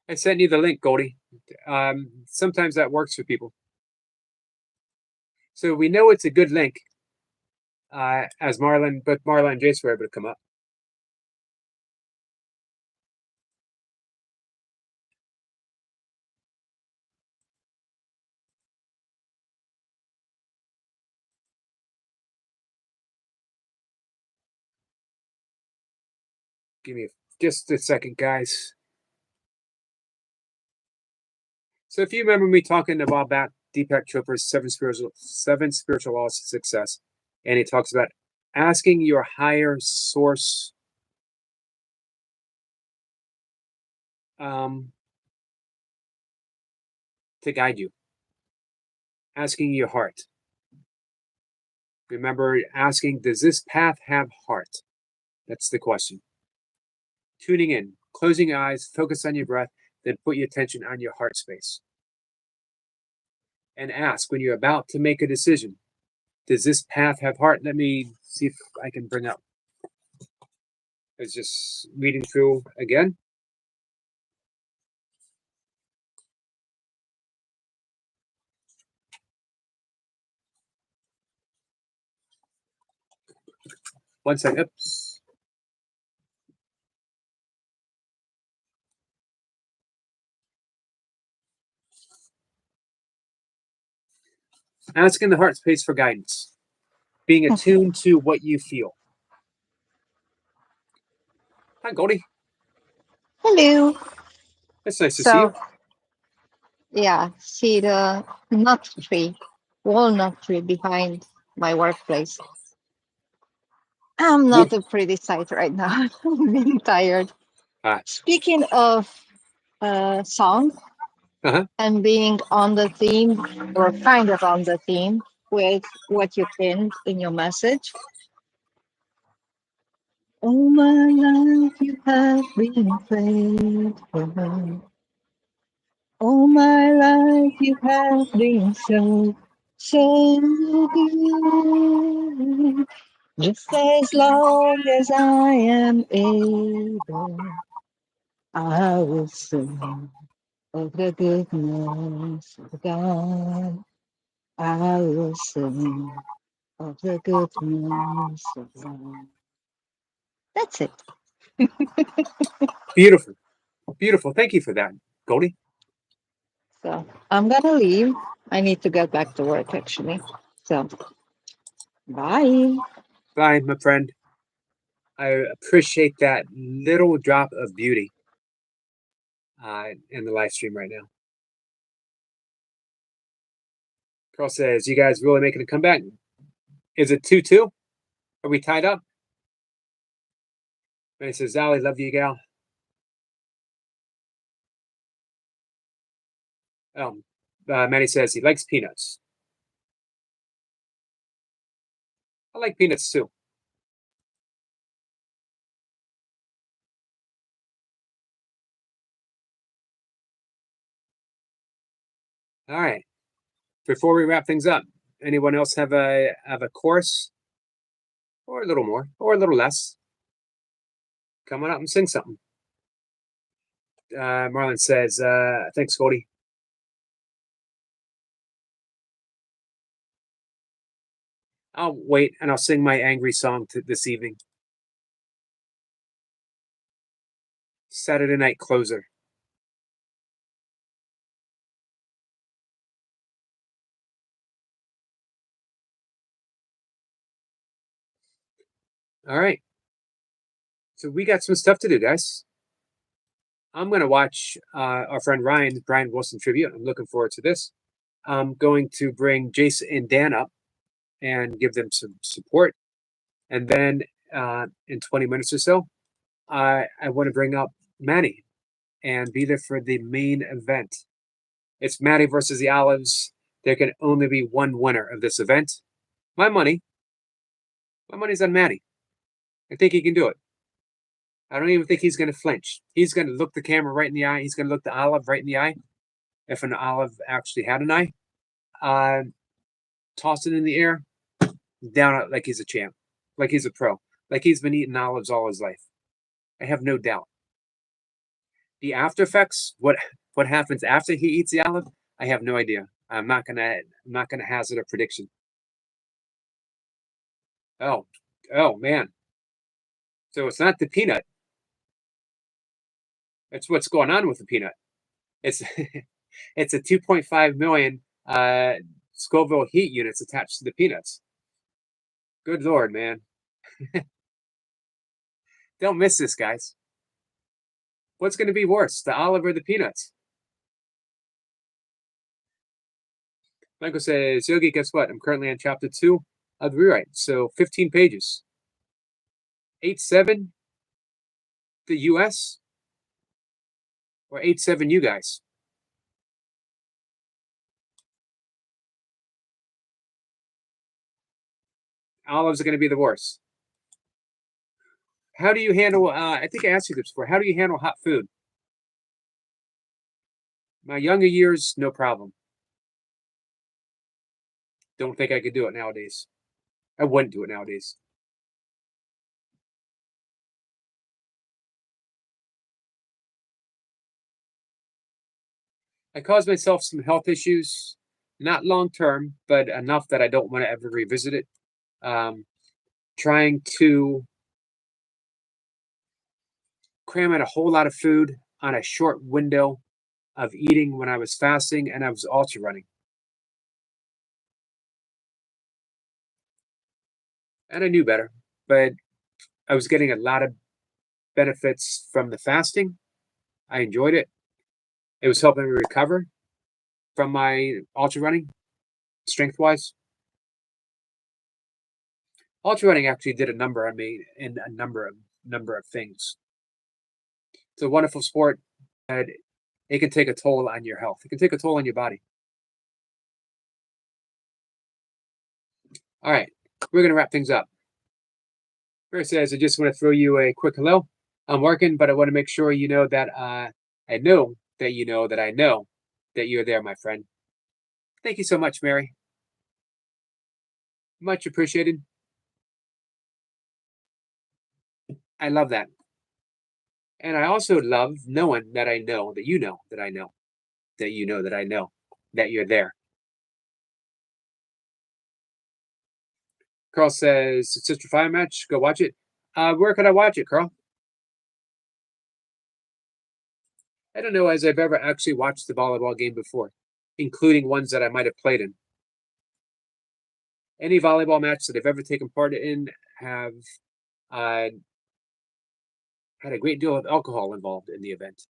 I sent you the link, Goldie. Sometimes that works for people. So we know it's a good link. As Marlon and Jace were able to come up. Give me just a second, guys. So if you remember me talking about Deepak Chopra's seven spiritual laws of success, and he talks about asking your higher source to guide you. Asking your heart. Remember asking, does this path have heart? That's the question. Tuning in, closing your eyes, focus on your breath, then put your attention on your heart space. And ask when you're about to make a decision, does this path have heart? Let me see if I can bring up. I was just reading through again. One second. Oops. Asking the heart space for guidance. Being attuned to what you feel. Hi, Goldie. Hello. It's nice to see you. Yeah, see the nut tree, walnut tree behind my workplace. I'm not a pretty sight right now. I'm really tired. Ah. Speaking of song and being on the theme, or kind of on the theme with what you pinned in your message. All my life you have been faithful. All my life you have been so good. Just as long as I am able, I will sing of the goodness of God. I will sing of the goodness of God. That's it. Beautiful. Beautiful. Thank you for that, Goldie. So I'm gonna leave. I need to get back to work actually. So bye. Bye, my friend. I appreciate that little drop of beauty in the live stream right now. Carl says, you guys really making a comeback? Is it 2-2? Are we tied up? And he says, Zally, love you, gal. Manny says he likes peanuts. I like peanuts too. All right. Before we wrap things up, anyone else have a chorus, or a little more, or a little less? Come on up and sing something. Marlon says, thanks, Goldie. I'll wait and I'll sing my angry song this evening. Saturday night closer. All right. So we got some stuff to do, guys. I'm going to watch our friend Brian Wilson tribute. I'm looking forward to this. I'm going to bring Jason and Dan up and give them some support. And then in 20 minutes or so, I want to bring up Manny and be there for the main event. It's Manny versus the Olives. There can only be one winner of this event. My money's on Manny. I think he can do it. I don't even think he's going to flinch. He's going to look the camera right in the eye. He's going to look the olive right in the eye. If an olive actually had an eye, toss it in the air, down it like he's a champ, like he's a pro, like he's been eating olives all his life. I have no doubt. The after effects, what happens after he eats the olive, I have no idea. I'm not gonna hazard a prediction. Oh man. So it's not the peanut. It's what's going on with the peanut. It's it's a 2.5 million Scoville heat units attached to the peanuts. Good Lord, man. Don't miss this, guys. What's going to be worse, the olive or the peanuts? Michael says, Yogi, guess what? I'm currently on chapter 2 of the rewrite. So 15 pages. 8-7 the US or 8-7 you guys? Olives are going to be the worst. How do you handle, I think I asked you this before, how do you handle hot food? My younger years, no problem. Don't think I could do it nowadays. I wouldn't do it nowadays. I caused myself some health issues, not long term, but enough that I don't want to ever revisit it. Trying to cram in a whole lot of food on a short window of eating when I was fasting and I was ultra running. And I knew better, but I was getting a lot of benefits from the fasting. I enjoyed it. It was helping me recover from my ultra running, strength wise. Ultra running actually did a number on me in a number of things. It's a wonderful sport, and it can take a toll on your health. It can take a toll on your body. All right, we're gonna wrap things up. First says, I just want to throw you a quick hello. I'm working, but I want to make sure you know that I know that you know that I know that you're there, my friend. Thank you so much, Mary. Much appreciated. I love that. And I also love knowing that I know that you know that I know that you know that I know that you're there. Carl says, Sister Fire match, go watch it. Where can I watch it, Carl? I don't know as I've ever actually watched the volleyball game before, including ones that I might have played in. Any volleyball match that I've ever taken part in have had a great deal of alcohol involved in the event.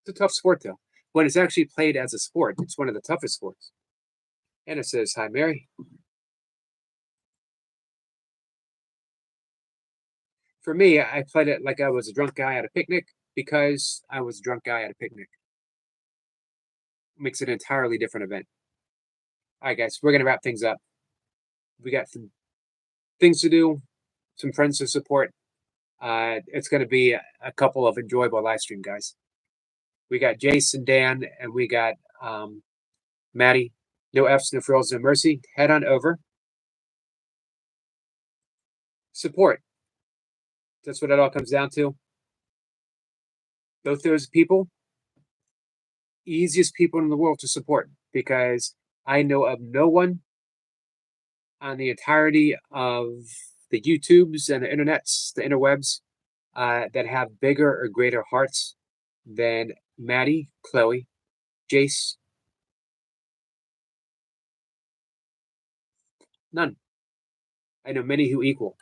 It's a tough sport, though. When it's actually played as a sport, it's one of the toughest sports. Anna says, hi, Mary. For me, I played it like I was a drunk guy at a picnic because I was a drunk guy at a picnic. Makes it an entirely different event. All right, guys, we're going to wrap things up. We got some things to do, some friends to support. It's going to be a couple of enjoyable live stream, guys. We got Jason, Dan, and we got Maddie. No F's, no frills, no mercy. Head on over. Support. That's what it all comes down to. Both those people, easiest people in the world to support, because I know of no one on the entirety of the YouTubes and the internets, the interwebs, that have bigger or greater hearts than Maddie, Chloe, Jace. None. I know many who equal.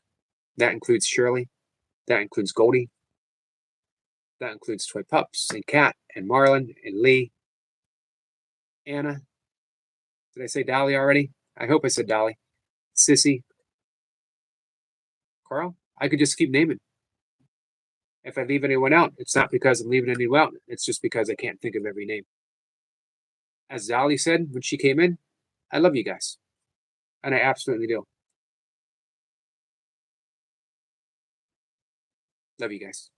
That includes Shirley. That includes Goldie. That includes Toy Pups and Kat and Marlon and Lee. Anna. Did I say Dolly already? I hope I said Dolly. Sissy. Carl. I could just keep naming. If I leave anyone out, it's not because I'm leaving anyone out. It's just because I can't think of every name. As Dolly said when she came in, I love you guys. And I absolutely do. Love you guys.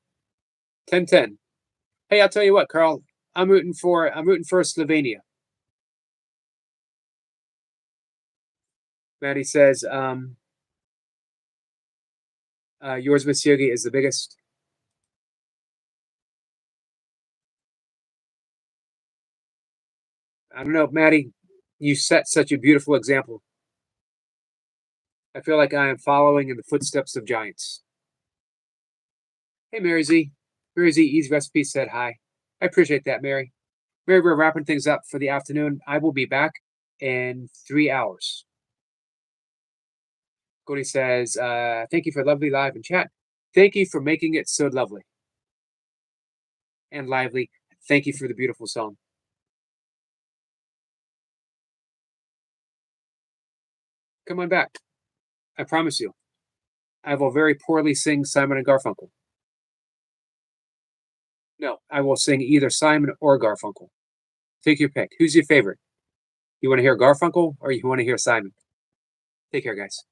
10-10. Hey, I'll tell you what, Carl. I'm rooting for Slovenia. Maddie says, yours, Miss Yogi, is the biggest. I don't know, Maddie. You set such a beautiful example. I feel like I am following in the footsteps of giants. Hey, Mary Z. Mary Z, Easy Recipe said hi. I appreciate that, Mary. Mary, we're wrapping things up for the afternoon. I will be back in 3 hours. Cody says, thank you for lovely live and chat. Thank you for making it so lovely and lively. Thank you for the beautiful song. Come on back. I promise you. I will very poorly sing Simon and Garfunkel. No, I will sing either Simon or Garfunkel. Take your pick. Who's your favorite? You want to hear Garfunkel or you want to hear Simon? Take care, guys.